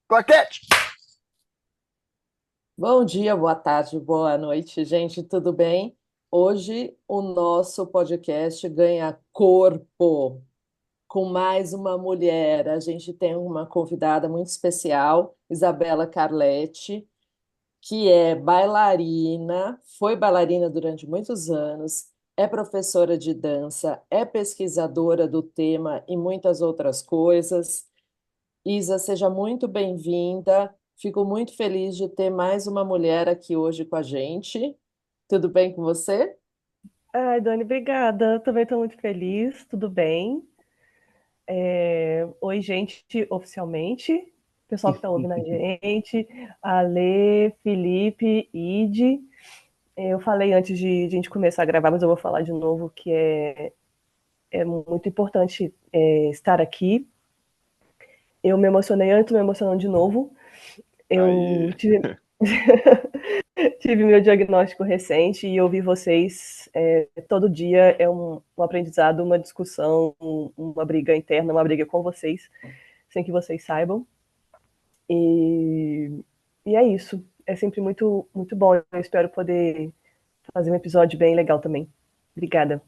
Claquete! Bom dia, boa tarde, boa noite, gente, tudo bem? Hoje o nosso podcast ganha corpo com mais uma mulher. A gente tem uma convidada muito especial, Isabela Carletti, que é bailarina, foi bailarina durante muitos anos, é professora de dança, é pesquisadora do tema e muitas outras coisas. Isa, seja muito bem-vinda. Fico muito feliz de ter mais uma mulher aqui hoje com a gente. Tudo bem com você? Ai, Dani, obrigada. Também estou muito feliz, tudo bem. Oi, gente, oficialmente. Pessoal que está ouvindo a gente, Ale, Felipe, Ide. Eu falei antes de a gente começar a gravar, mas eu vou falar de novo que é muito importante estar aqui. Eu me emocionei antes, me emocionando de novo. Eu Aí. tive, tive meu diagnóstico recente e ouvir vocês todo dia é um aprendizado, uma discussão, uma briga interna, uma briga com vocês, sem que vocês saibam. E, e é isso. É sempre muito, muito bom. Eu espero poder fazer um episódio bem legal também. Obrigada.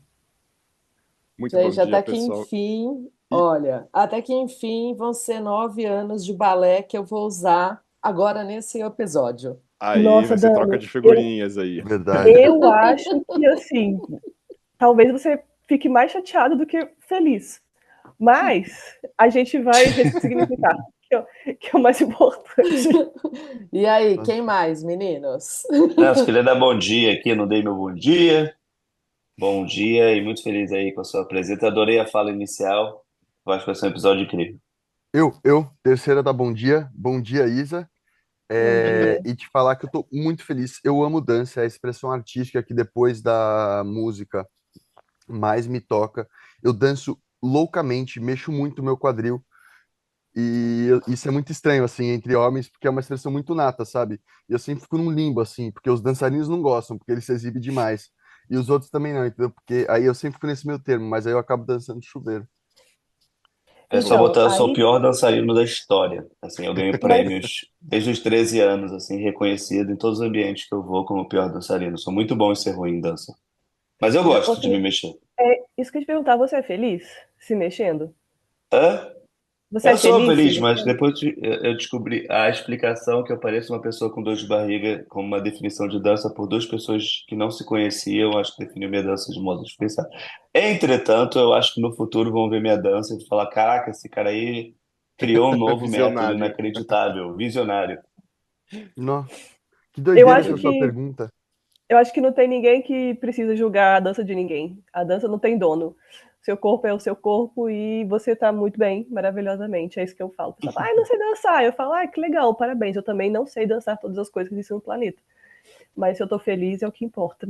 Muito bom Gente, dia, até que pessoal. enfim, E olha, até que enfim vão ser 9 anos de balé que eu vou usar agora nesse episódio. aí Nossa, vai ser troca Dani, de figurinhas aí. Verdade. eu acho que assim, talvez você fique mais chateado do que feliz. Mas a gente vai ressignificar, que é o mais importante. E aí, quem mais, meninos? Nossa, queria dar bom dia aqui, não dei meu bom dia. Bom dia e muito feliz aí com a sua presença. Adorei a fala inicial. Eu acho que vai ser um episódio incrível. Terceira da Bom Dia. Bom dia, Isa. Bom dia. E te falar que eu tô muito feliz. Eu amo dança, é a expressão artística que depois da música mais me toca. Eu danço loucamente, mexo muito o meu quadril. Isso é muito estranho, assim, entre homens, porque é uma expressão muito nata, sabe? E eu sempre fico num limbo, assim, porque os dançarinos não gostam, porque eles se exibem demais. E os outros também não, entendeu? Porque aí eu sempre fico nesse meio termo, mas aí eu acabo dançando de chuveiro. É só Então, botar, eu sou o aí, pior dançarino da história. Assim, eu ganho mas prêmios desde os 13 anos, assim, reconhecido em todos os ambientes que eu vou como o pior dançarino. Sou muito bom em ser ruim em dança. Mas eu gosto de me você, mexer. isso que eu te perguntar, você é feliz se mexendo? Hã? Você é Eu sou feliz se feliz, mas mexendo? depois eu descobri a explicação que eu pareço uma pessoa com dor de barriga, com uma definição de dança por duas pessoas que não se conheciam, acho que definiu minha dança de modo especial. Entretanto, eu acho que no futuro vão ver minha dança e falar: caraca, esse cara aí criou um novo método Visionário. inacreditável, visionário. Não, que Eu doideira acho essa sua que pergunta. eu acho que não tem ninguém que precisa julgar a dança de ninguém. A dança não tem dono. Seu corpo é o seu corpo e você tá muito bem, maravilhosamente. É isso que eu falo. O pessoal fala, ai, não sei dançar. Eu falo, ai, que legal, parabéns. Eu também não sei dançar todas as coisas que existem no planeta. Mas se eu tô feliz, é o que importa.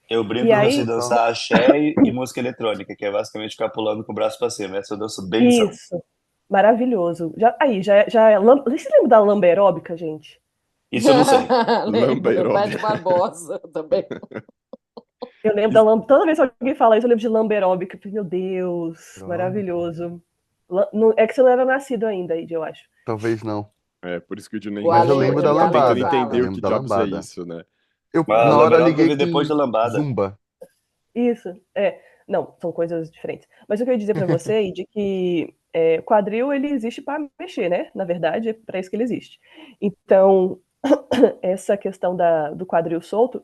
Eu E brinco que eu sei aí, Total. dançar axé e música eletrônica, que é basicamente ficar pulando com o braço pra cima. Essa eu danço benzão. isso. Maravilhoso. Você lembra da lamba aeróbica, gente? Isso eu não sei. Lamba Lembro, aeróbica. Bete Barbosa também. Eu lembro da lamba. Toda vez que alguém fala isso, eu lembro de lamba aeróbica. Meu Deus, Pronto. maravilhoso. É que você não era nascido ainda, Id, eu acho. Talvez não. É, por isso que o Dio nem O Mas eu imaginou. lembro da Ele o tá Ale tentando lambada. entender Eu o fala. lembro que da diabos é lambada. isso, né? Eu, Mas a na hora, lamba aeróbica liguei veio depois com da lambada. Zumba. Isso, é. Não, são coisas diferentes. Mas o que eu ia dizer pra você, Id, que quadril ele existe para mexer, né? Na verdade, é para isso que ele existe. Então, essa questão do quadril solto,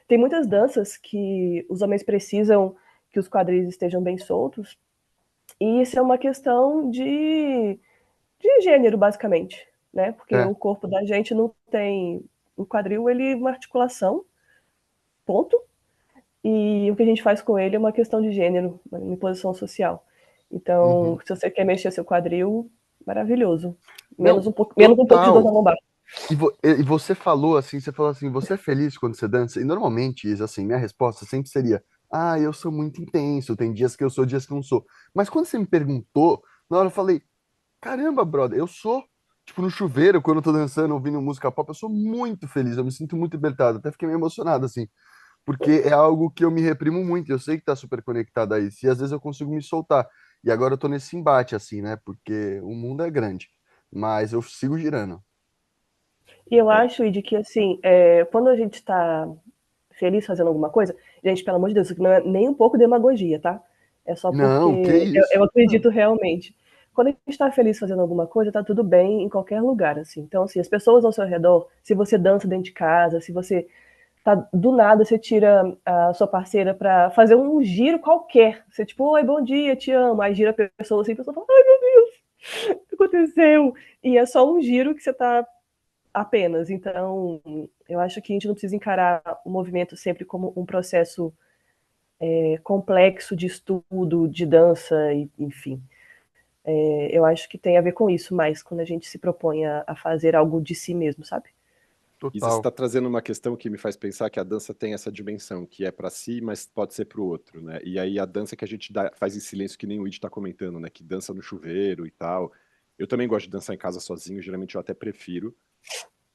tem muitas danças que os homens precisam que os quadris estejam bem soltos, e isso é uma questão de gênero, basicamente, né? Porque É. o corpo da gente não tem. O quadril, ele é uma articulação, ponto. E o que a gente faz com ele é uma questão de gênero, uma imposição social. Então, Uhum. se você quer mexer seu quadril, maravilhoso. Não, Menos um pouco de dor total. na lombar. E você falou assim, você falou assim, você é feliz quando você dança? E normalmente, Isa, assim, minha resposta sempre seria, ah, eu sou muito intenso, tem dias que eu sou, dias que eu não sou. Mas quando você me perguntou, na hora eu falei, caramba, brother, eu sou, tipo, no chuveiro, quando eu tô dançando, ouvindo música pop, eu sou muito feliz, eu me sinto muito libertado, até fiquei meio emocionado, assim, porque é algo que eu me reprimo muito, eu sei que tá super conectado a isso, e às vezes eu consigo me soltar. E agora eu tô nesse embate, assim, né, porque o mundo é grande. mas eu sigo girando. E eu acho, Id, que assim, quando a gente está feliz fazendo alguma coisa, gente, pelo amor de Deus, isso aqui não é nem um pouco demagogia, tá? É só porque Não, que eu isso? acredito realmente. Quando a gente está feliz fazendo alguma coisa, tá tudo bem em qualquer lugar, assim. Então, assim, as pessoas ao seu redor, se você dança dentro de casa, se você tá do nada, você tira a sua parceira pra fazer um giro qualquer. Você, tipo, oi, bom dia, te amo. Aí gira a pessoa assim, a pessoa fala, ai meu Deus, o que aconteceu? E é só um giro que você tá apenas. Então, eu acho que a gente não precisa encarar o movimento sempre como um processo complexo de estudo, de dança, enfim. Eu acho que tem a ver com isso, mais quando a gente se propõe a fazer algo de si mesmo, sabe? Isa, você Total. está trazendo uma questão que me faz pensar que a dança tem essa dimensão, que é para si, mas pode ser para o outro, né? E aí a dança que a gente faz em silêncio, que nem o Id está comentando, né? Que dança no chuveiro e tal. Eu também gosto de dançar em casa sozinho, geralmente eu até prefiro.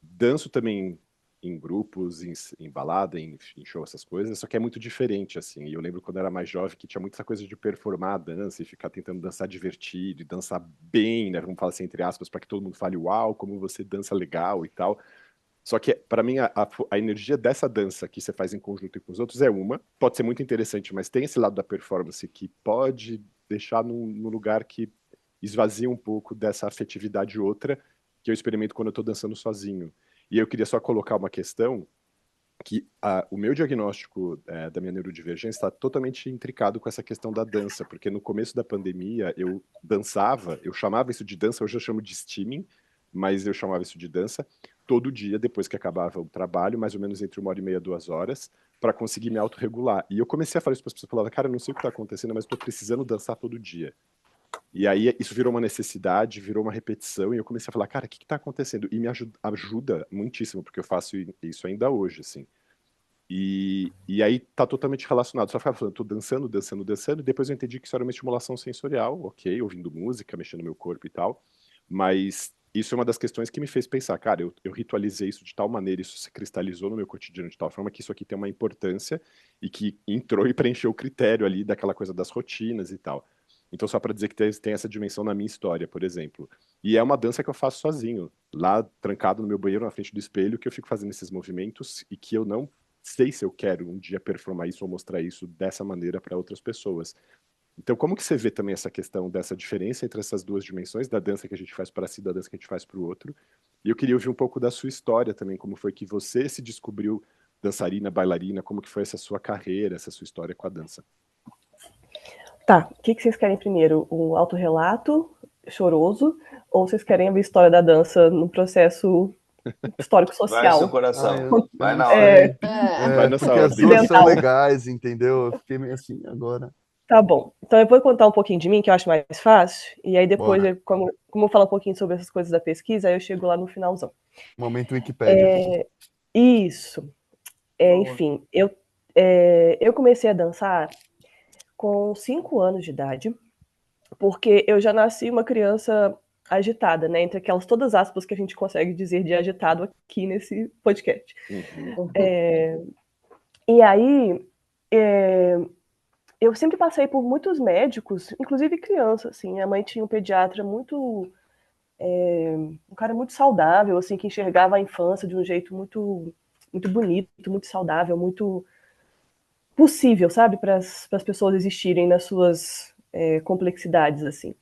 Danço também em grupos, em balada, em show, essas coisas, só que é muito diferente, assim. E eu lembro quando eu era mais jovem que tinha muita coisa de performar a dança e ficar tentando dançar divertido e dançar bem, né? Vamos falar assim, entre aspas, para que todo mundo fale, uau, como você dança legal e tal. Só que, para mim, a energia dessa dança que você faz em conjunto e com os outros é uma, pode ser muito interessante, mas tem esse lado da performance que pode deixar num lugar que esvazia um pouco dessa afetividade outra que eu experimento quando eu estou dançando sozinho. E eu queria só colocar uma questão que o meu diagnóstico da minha neurodivergência está totalmente intricado com essa questão da dança, porque no começo da pandemia eu dançava, eu chamava isso de dança, hoje eu chamo de steaming, mas eu chamava isso de dança todo dia, depois que acabava o trabalho, mais ou menos entre 1h30 e 2 horas, para conseguir me autorregular. E eu comecei a falar isso para as pessoas, falavam, cara, eu não sei o que está acontecendo, mas estou precisando dançar todo dia. E aí isso virou uma necessidade, virou uma repetição, e eu comecei a falar, cara, o que está acontecendo? E me ajuda muitíssimo, porque eu faço isso ainda hoje, assim. E aí tá totalmente relacionado. Só ficava falando, tô dançando, dançando, dançando, e depois eu entendi que isso era uma estimulação sensorial, ok, ouvindo música, mexendo no meu corpo e tal. Mas isso é uma das questões que me fez pensar, cara, eu ritualizei isso de tal maneira, isso se cristalizou no meu cotidiano de tal forma que isso aqui tem uma importância e que entrou e preencheu o critério ali daquela coisa das rotinas e tal. Então, só para dizer que tem essa dimensão na minha história, por exemplo. E é uma dança que eu faço sozinho, lá trancado no meu banheiro, na frente do espelho, que eu fico fazendo esses movimentos e que eu não sei se eu quero um dia performar isso ou mostrar isso dessa maneira para outras pessoas. Então, como que você vê também essa questão dessa diferença entre essas duas dimensões, da dança que a gente faz para si, da dança que a gente faz para o outro? E eu queria ouvir um pouco da sua história também, como foi que você se descobriu dançarina, bailarina, como que foi essa sua carreira, essa sua história com a dança? Tá, o que vocês querem primeiro? Um autorrelato choroso? Ou vocês querem a história da dança no processo Vai ao seu histórico-social? coração. Eu Vai não na sei. ordem. Vai nessa Porque as ordem. duas são Ocidental. legais, entendeu? Eu fiquei meio assim agora. Tá bom. Então eu vou contar um pouquinho de mim, que eu acho mais fácil, e aí depois, Bora. como eu falo um pouquinho sobre essas coisas da pesquisa, aí eu chego lá no finalzão. Momento Wikipédia. Isso. Enfim, eu comecei a dançar com 5 anos de idade, porque eu já nasci uma criança agitada, né? Entre aquelas todas as aspas que a gente consegue dizer de agitado aqui nesse podcast. Uhum. E aí, eu sempre passei por muitos médicos, inclusive criança, assim. Minha mãe tinha um pediatra um cara muito saudável, assim, que enxergava a infância de um jeito muito, muito bonito, muito saudável, muito possível, sabe, para as pessoas existirem nas suas complexidades, assim.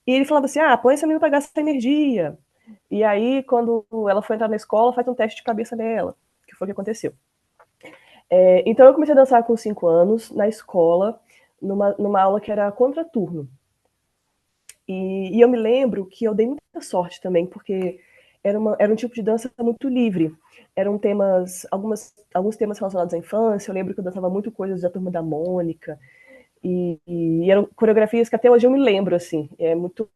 E ele falava assim, põe essa menina pra gastar energia. E aí, quando ela foi entrar na escola, faz um teste de cabeça nela, que foi o que aconteceu. Então, eu comecei a dançar com 5 anos, na escola, numa aula que era contraturno. E eu me lembro que eu dei muita sorte também, porque era um tipo de dança muito livre. Eram temas, alguns temas relacionados à infância. Eu lembro que eu dançava muito coisas da Turma da Mônica. E eram coreografias que até hoje eu me lembro, assim. É muito,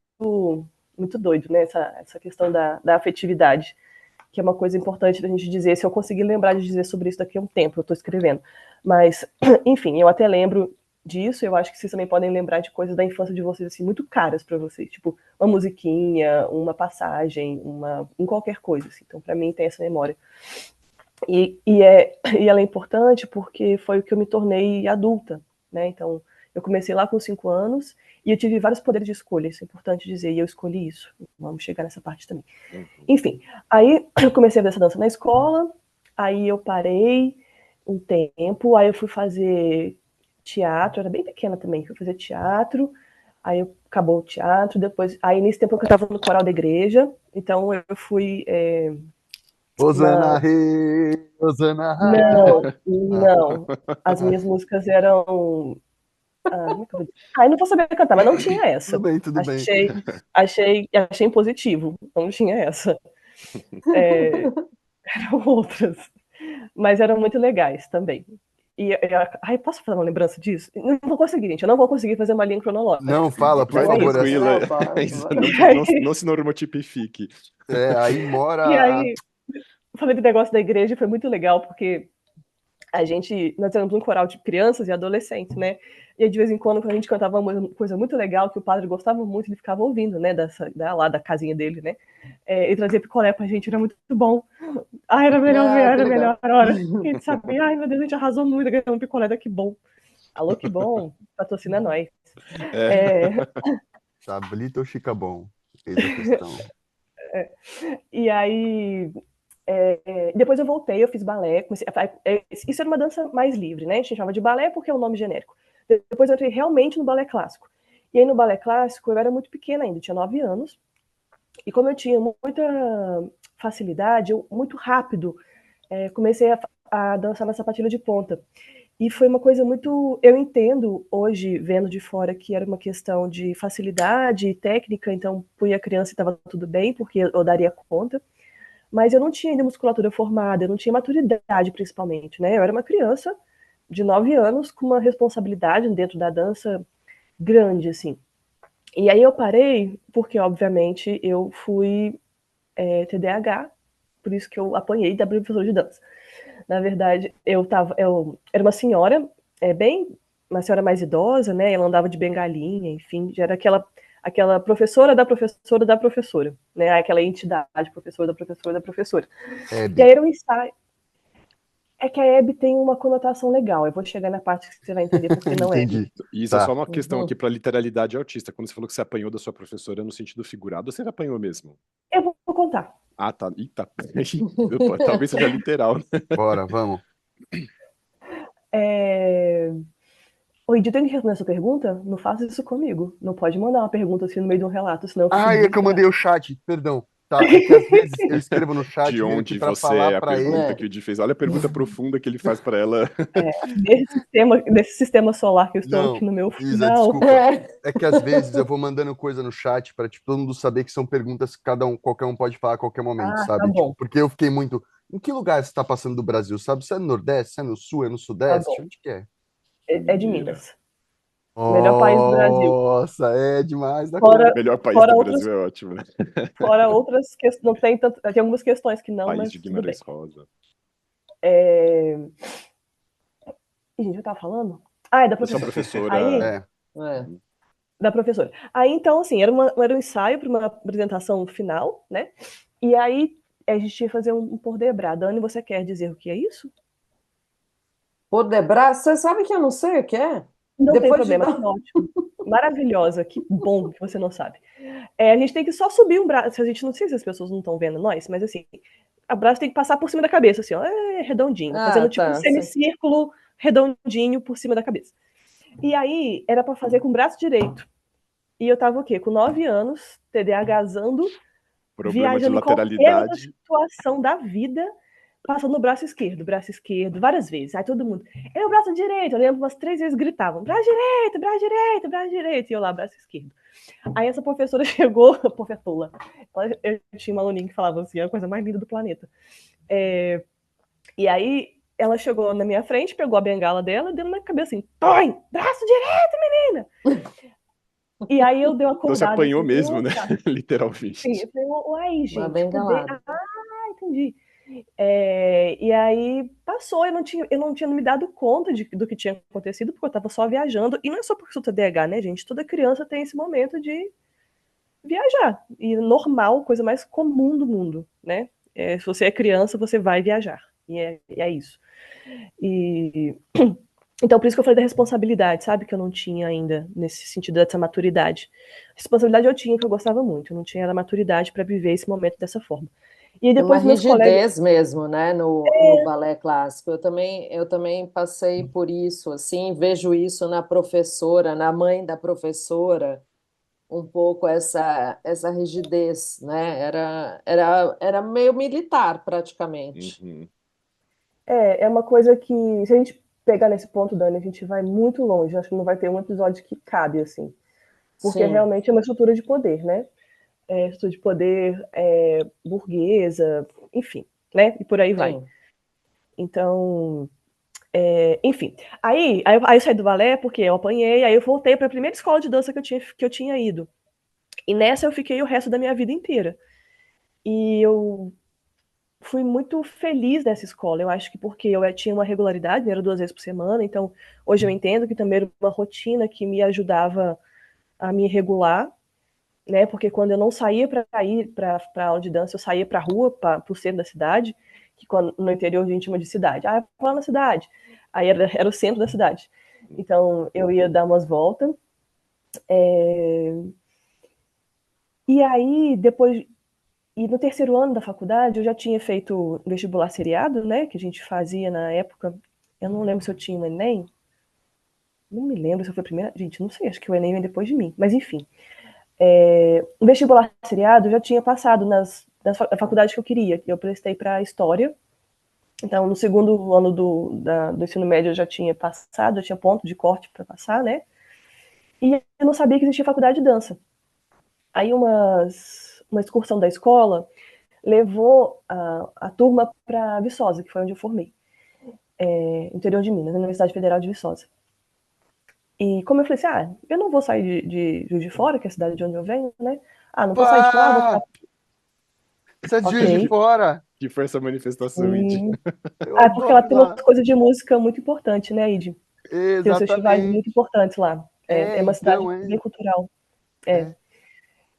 muito doido, né? Essa questão da afetividade, que é uma coisa importante da gente dizer. Se eu conseguir lembrar de dizer sobre isso daqui a um tempo, eu estou escrevendo. Mas, enfim, eu até lembro disso. Eu acho que vocês também podem lembrar de coisas da infância de vocês, assim, muito caras para vocês. Tipo, uma musiquinha, uma passagem, em qualquer coisa, assim. Então, para mim, tem essa memória. E ela é importante porque foi o que eu me tornei adulta, né? Então, Eu comecei lá com 5 anos e eu tive vários poderes de escolha, isso é importante dizer, e eu escolhi isso. Vamos chegar nessa parte também. Enfim, aí eu comecei a ver essa dança na escola, aí eu parei um tempo, aí eu fui fazer teatro, eu era bem pequena também, fui fazer teatro, aí acabou o teatro, depois, aí nesse tempo eu cantava no coral da igreja, então eu fui Osana Rei, Osana Rei. não, as minhas músicas eram, como é que eu vou dizer? Eu não vou saber cantar, mas não tinha essa. Tudo bem. Achei impositivo, não tinha essa. Eram outras, mas eram muito legais também. Posso fazer uma lembrança disso? Não vou conseguir, gente. Eu não vou conseguir fazer uma linha cronológica. Não, fala, por Vai favor. tranquila. Não, Não se normotipifique. Aí mora. E aí, eu falei do negócio da igreja, foi muito legal, porque nós éramos um coral de crianças e adolescentes, né? E aí, de vez em quando a gente cantava uma coisa muito legal que o padre gostava muito, ele ficava ouvindo, né? Lá da casinha dele, né? Ele trazia picolé pra gente, era muito bom. Era melhor ver, era a melhor hora. A gente sabia, ai meu Deus, a gente arrasou muito, ganhou um picolé da Que Bom. Alô, Que Bom, patrocina nós. Sablita ou Chicabom? Fez a questão. E aí, depois eu voltei, eu fiz balé. Isso era uma dança mais livre, né? A gente chamava de balé porque é um nome genérico. Depois eu entrei realmente no balé clássico. E aí no balé clássico eu era muito pequena ainda, tinha 9 anos. E como eu tinha muita facilidade, eu muito rápido comecei a dançar na sapatilha de ponta. E foi uma coisa muito. Eu entendo hoje, vendo de fora, que era uma questão de facilidade e técnica, então punha a criança e estava tudo bem, porque eu daria conta. Mas eu não tinha ainda musculatura formada, eu não tinha maturidade, principalmente, né? Eu era uma criança de 9 anos com uma responsabilidade dentro da dança grande, assim. E aí eu parei porque, obviamente, eu fui TDAH, por isso que eu apanhei da professora de dança. Na verdade, eu era uma senhora, uma senhora mais idosa, né? Ela andava de bengalinha, enfim, já era aquela professora da professora da professora, né? Aquela entidade, professora da professora da professora. Hebe. E aí era um ensaio. É que a Hebe tem uma conotação legal. Eu vou chegar na parte que você vai entender porque não é. Entendi. Isso Tá. é só uma questão aqui para literalidade autista. Quando você falou que você apanhou da sua professora no sentido figurado, você apanhou mesmo? Eu vou contar. Ah, tá. Eita. Talvez seja literal. Bora, vamos. Oi, Di, tem que responder essa pergunta? Não faça isso comigo. Não pode mandar uma pergunta assim no meio de um relato, senão eu fico É que eu mandei o chat, perdão. Tá, é que às vezes eu escrevo no chat De meio que onde pra você falar é a pra pergunta ele. que o Di fez. Olha a pergunta profunda que ele faz para ela. Desse sistema solar que eu estou Não, aqui no meu Isa, final. desculpa. É que às vezes eu vou mandando coisa no chat pra tipo, todo mundo saber que são perguntas que qualquer um pode falar a qualquer momento, Tá sabe? bom. Tipo, porque eu fiquei muito. Em que lugar você tá passando do Brasil? Sabe? Se é no Nordeste, se é no Sul, é no Tá Sudeste? bom. Onde que é? É de Minas. Melhor país do Brasil. Nossa, é demais da Fora, conta. Melhor país fora do outras, Brasil é ótimo, né? fora outras questões. Não tem tanto. Tem algumas questões que não, País mas de tudo bem. Guimarães Rosa. Ih, gente, eu tava falando? É da Da sua professora. professora. É. Da professora. Aí, então, assim, era um ensaio para uma apresentação final, né? E aí a gente ia fazer um por debra. Dani, você quer dizer o que é isso? Por debrar, você sabe que eu não sei o que é? Não tem Depois de problema, dar. que ótimo. Maravilhosa, que bom que você não sabe. A gente tem que só subir um braço. A gente não sei se as pessoas não estão vendo nós, mas assim, o braço tem que passar por cima da cabeça, assim, ó, redondinho, fazendo tipo um Tá, sim. semicírculo redondinho por cima da cabeça. E aí era para fazer com o braço direito. E eu tava o quê? Com 9 anos, TDAHzando, Problema de viajando em qualquer outra lateralidade. situação da vida, passando no braço esquerdo, várias vezes. Aí todo mundo, é o braço direito. Eu lembro umas 3 vezes gritavam, braço direito, braço direito, braço direito. E eu lá, braço esquerdo. Aí essa professora chegou, a professora, eu tinha uma aluninha que falava assim, é a coisa mais linda do planeta. E aí ela chegou na minha frente, pegou a bengala dela e deu na cabeça assim, põe, braço direito, menina! E aí eu dei uma acordada. Então você apanhou assim, mesmo, né? Sim, Literalmente. eu falei, uai, Uma gente, bengalada. entendi. E aí passou, eu não tinha me dado conta do que tinha acontecido, porque eu estava só viajando. E não é só porque eu sou TDAH, né, gente? Toda criança tem esse momento de viajar. E normal, coisa mais comum do mundo, né? Se você é criança, você vai viajar. E é isso. E Então, por isso que eu falei da responsabilidade, sabe? Que eu não tinha ainda, nesse sentido dessa maturidade. Responsabilidade eu tinha, que eu gostava muito. Eu não tinha a maturidade para viver esse momento dessa forma. E aí Tem uma depois meus colegas... rigidez mesmo, né, no balé clássico. Eu também passei por isso, assim, vejo isso na professora, na mãe da professora, um pouco essa rigidez, né? Era meio militar, praticamente. Uhum. É uma coisa que, se a gente pegar nesse ponto, Dani, a gente vai muito longe. Acho que não vai ter um episódio que cabe, assim. Porque Sim, realmente é uma estrutura de poder, né? Estrutura de poder burguesa, enfim, né? E por aí vai. sim. Então, enfim. Aí eu saí do balé porque eu apanhei, aí eu voltei para a primeira escola de dança que eu tinha ido. E nessa eu fiquei o resto da minha vida inteira. E eu fui muito feliz nessa escola. Eu acho que porque eu tinha uma regularidade, era 2 vezes por semana, então hoje eu entendo que também era uma rotina que me ajudava a me regular, né? Porque quando eu não saía para ir para aula de dança, eu saía para a rua, para o centro da cidade, que no interior a gente chama de cidade. Ah, eu vou lá na cidade. Aí era o centro da cidade. Então eu ia dar umas voltas. E aí, depois, e no terceiro ano da faculdade, eu já tinha feito vestibular seriado, né? Que a gente fazia na época. Eu não lembro se eu tinha o Enem. Não me lembro se eu fui a primeira. Gente, não sei, acho que o Enem vem depois de mim. Mas enfim. O vestibular seriado eu já tinha passado na faculdade que eu queria. Eu prestei para História. Então, no segundo ano do ensino médio, eu já tinha passado, eu tinha ponto de corte para passar, né? E eu não sabia que existia faculdade de dança. Aí, uma excursão da escola levou a turma para Viçosa, que foi onde eu formei, interior de Minas, na Universidade Federal de Viçosa. E como eu falei assim, eu não vou sair de Juiz de Fora, que é a cidade de onde eu venho, né? Não vou sair de lá, vou ficar... Pá! Você é de Juiz de Ok. Fora? Que foi essa manifestação, Id? E... Eu porque ela adoro tem umas lá. coisas de música muito importantes, né, Id? Tem os festivais muito Exatamente. importantes lá. É uma cidade Então, bem cultural. É. é.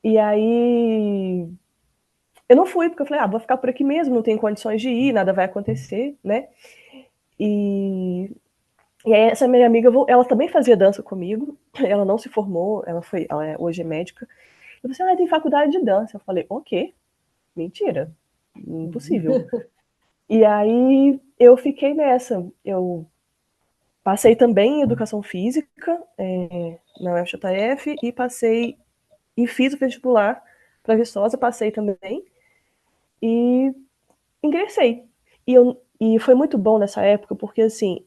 E aí, eu não fui, porque eu falei, vou ficar por aqui mesmo, não tenho condições de ir, nada vai acontecer, né? E, e aí, essa minha amiga, ela também fazia dança comigo, ela não se formou, hoje é médica. Eu falei assim, tem faculdade de dança. Eu falei, o quê? Mentira, impossível. E aí, eu fiquei nessa. Eu passei também em Educação Física, na UFJF, e fiz o vestibular para Viçosa, passei também, e ingressei. E foi muito bom nessa época, porque assim,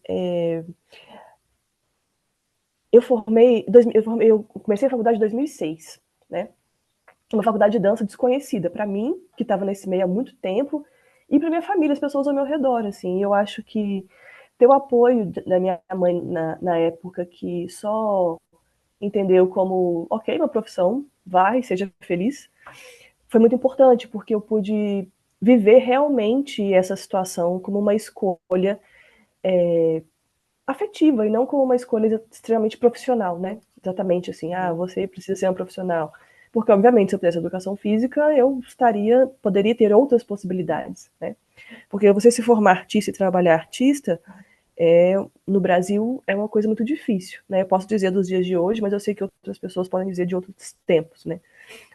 eu comecei a faculdade em 2006, né? Uma faculdade de dança desconhecida para mim, que estava nesse meio há muito tempo, e para minha família, as pessoas ao meu redor, assim. E eu acho que ter o apoio da minha mãe na época, que só entendeu como, ok, uma profissão, vai, seja feliz, foi muito importante, porque eu pude viver realmente essa situação como uma escolha afetiva e não como uma escolha extremamente profissional, né? Exatamente assim, você precisa ser um profissional. Porque, obviamente, se eu fizesse educação física, poderia ter outras possibilidades, né? Porque você se formar artista e trabalhar artista, no Brasil, é uma coisa muito difícil, né? Eu posso dizer dos dias de hoje, mas eu sei que outras pessoas podem dizer de outros tempos, né?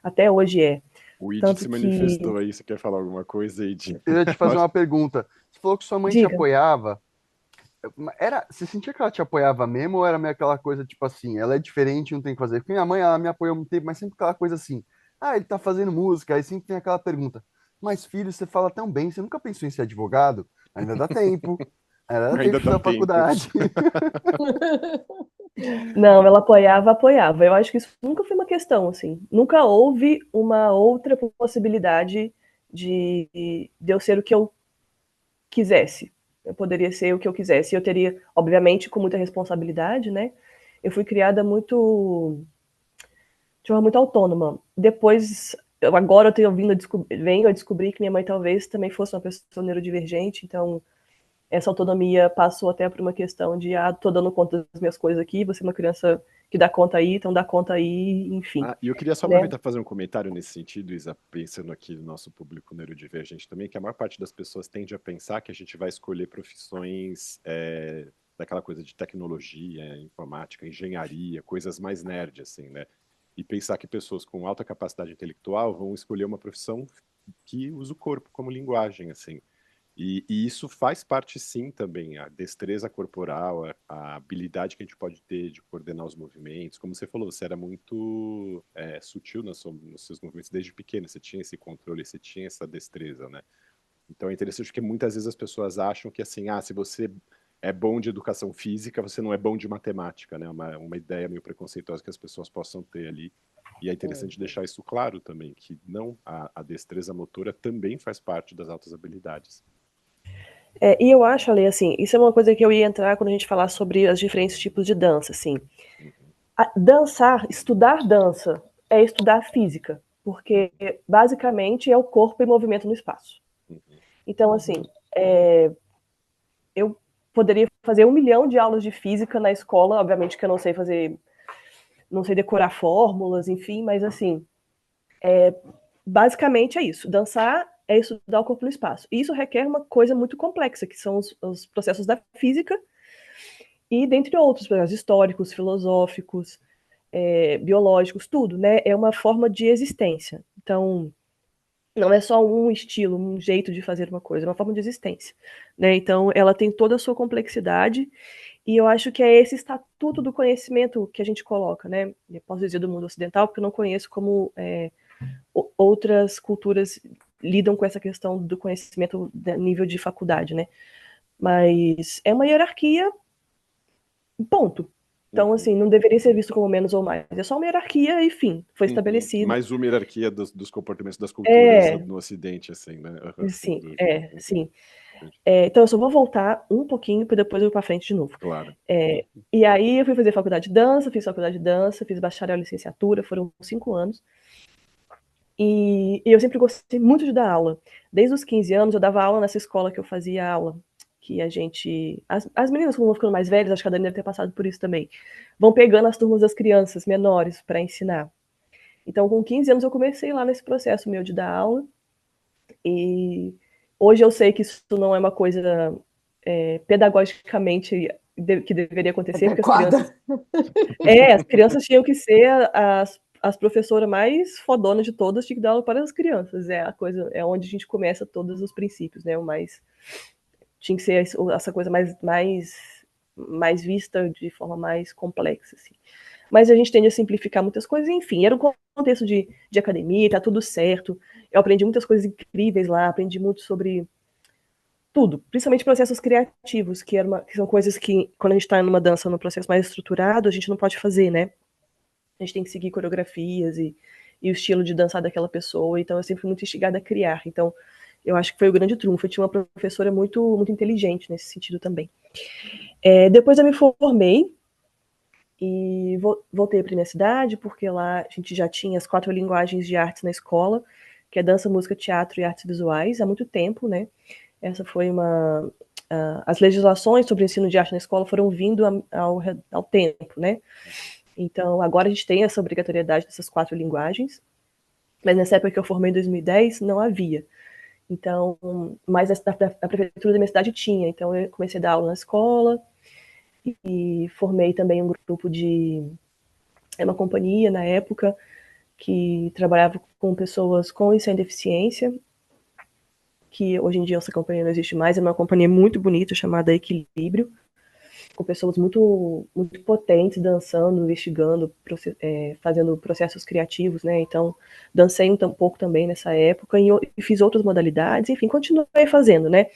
Até hoje é. O Id Tanto se que... manifestou aí. Você quer falar alguma coisa, Id? Eu ia te fazer Pode. uma pergunta. Você falou que sua mãe te Diga. apoiava. Você sentia que ela te apoiava mesmo ou era meio aquela coisa tipo assim, ela é diferente, não tem o que fazer? Porque minha mãe, ela me apoiou muito tempo, mas sempre aquela coisa assim, ele tá fazendo música, aí sempre tem aquela pergunta, mas filho, você fala tão bem, você nunca pensou em ser advogado? Ainda dá tempo Ainda de dá estudar tempo. faculdade. Não, ela apoiava. Eu acho que isso nunca foi uma questão, assim. Nunca houve uma outra possibilidade de eu ser o que eu quisesse. Eu poderia ser o que eu quisesse. Eu teria, obviamente, com muita responsabilidade, né? Eu fui criada de forma muito autônoma. Depois, agora eu venho a descobrir que minha mãe talvez também fosse uma pessoa neurodivergente, então essa autonomia passou até por uma questão de, tô dando conta das minhas coisas aqui, você é uma criança que dá conta aí, então dá conta aí, enfim, E eu queria só né? aproveitar e fazer um comentário nesse sentido, Isa, pensando aqui no nosso público neurodivergente também, que a maior parte das pessoas tende a pensar que a gente vai escolher profissões daquela coisa de tecnologia, informática, engenharia, coisas mais nerd, assim, né? E pensar que pessoas com alta capacidade intelectual vão escolher uma profissão que usa o corpo como linguagem, assim. E isso faz parte, sim, também, a destreza corporal, a habilidade que a gente pode ter de coordenar os movimentos. Como você falou, você era muito sutil nos seus movimentos desde pequeno, você tinha esse controle, você tinha essa destreza, né? Então é interessante porque muitas vezes as pessoas acham que, assim, se você é bom de educação física, você não é bom de matemática, né? Uma ideia meio preconceituosa que as pessoas possam ter ali. E é interessante deixar isso claro também, que não, a destreza motora também faz parte das altas habilidades. E eu acho, Ale, assim, isso é uma coisa que eu ia entrar quando a gente falar sobre os diferentes tipos de dança, assim. Dançar, estudar dança, é estudar física, porque basicamente é o corpo em movimento no espaço. Então, assim, eu poderia fazer 1 milhão de aulas de física na escola, obviamente que eu não sei fazer, não sei decorar fórmulas, enfim, mas assim, basicamente é isso. Dançar é estudar o corpo no espaço. E isso requer uma coisa muito complexa, que são os processos da física e, dentre outros, processos históricos, filosóficos, biológicos, tudo, né? É uma forma de existência. Então, não é só um estilo, um jeito de fazer uma coisa, é uma forma de existência, né? Então, ela tem toda a sua complexidade e eu acho que é esse estatuto do conhecimento que a gente coloca, né? Eu posso dizer do mundo ocidental, porque eu não conheço como outras culturas lidam com essa questão do conhecimento a nível de faculdade, né? Mas é uma hierarquia, ponto. Então, assim, não deveria ser visto como menos ou mais. É só uma hierarquia e, fim, foi estabelecido. Mais uma hierarquia dos comportamentos das culturas no Ocidente, assim, né? Sim, sim. Então, eu só vou voltar um pouquinho para depois eu ir para frente de novo. Claro. E aí, eu fui fazer faculdade de dança, fiz bacharel e licenciatura, foram 5 anos. E eu sempre gostei muito de dar aula. Desde os 15 anos, eu dava aula nessa escola que eu fazia aula. Que a gente. As meninas, como vão ficando mais velhas, acho que a Dani deve ter passado por isso também, vão pegando as turmas das crianças menores para ensinar. Então, com 15 anos, eu comecei lá nesse processo meu de dar aula. E hoje eu sei que isso não é uma coisa pedagogicamente que deveria acontecer, porque as crianças tinham que ser as professoras mais fodonas de todas, tinham que dar aula para as crianças. É onde a gente começa todos os princípios, né? O mais tinha que ser essa coisa mais vista de forma mais complexa, assim. Mas a gente tende a simplificar muitas coisas, enfim, era um contexto de academia, tá tudo certo. Eu aprendi muitas coisas incríveis lá, aprendi muito sobre tudo, principalmente processos criativos, que são coisas que, quando a gente está numa dança, num processo mais estruturado, a gente não pode fazer, né? A gente tem que seguir coreografias e o estilo de dançar daquela pessoa, então eu sempre fui muito instigada a criar. Então, eu acho que foi o grande trunfo. Eu tinha uma professora muito, muito inteligente nesse sentido também. Depois eu me formei e voltei para minha cidade, porque lá a gente já tinha as 4 linguagens de artes na escola, que é dança, música, teatro e artes visuais, há muito tempo, né? Essa foi as legislações sobre o ensino de arte na escola foram vindo ao tempo, né? Então, agora a gente tem essa obrigatoriedade dessas 4 linguagens, mas nessa época que eu formei em 2010, não havia. Então, mas a prefeitura da minha cidade tinha. Então, eu comecei a dar aula na escola e formei também um grupo uma companhia na época que trabalhava com pessoas com e sem deficiência, que hoje em dia essa companhia não existe mais, é uma companhia muito bonita chamada Equilíbrio, com pessoas muito, muito potentes dançando, investigando, fazendo processos criativos, né? Então, dancei um pouco também nessa época e fiz outras modalidades, enfim, continuei fazendo, né?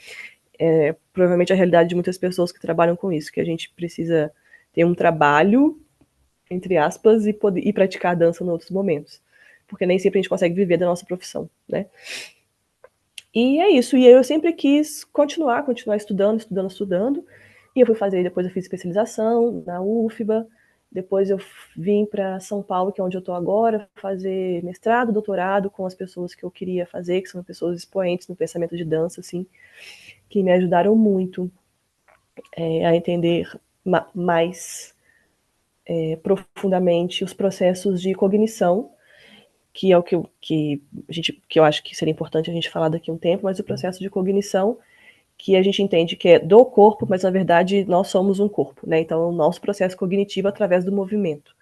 Provavelmente a realidade de muitas pessoas que trabalham com isso, que a gente precisa ter um trabalho, entre aspas, e praticar dança em outros momentos, porque nem sempre a gente consegue viver da nossa profissão, né? E é isso, e eu sempre quis continuar estudando, e depois eu fiz especialização na UFBA, depois eu vim para São Paulo, que é onde eu estou agora, fazer mestrado, doutorado com as pessoas que eu queria fazer, que são pessoas expoentes no pensamento de dança, assim, que me ajudaram muito a entender mais profundamente os processos de cognição, que é o que eu acho que seria importante a gente falar daqui a um tempo, mas o processo de cognição que a gente entende que é do corpo, mas na verdade nós somos um corpo, né? Então, o nosso processo cognitivo através do movimento,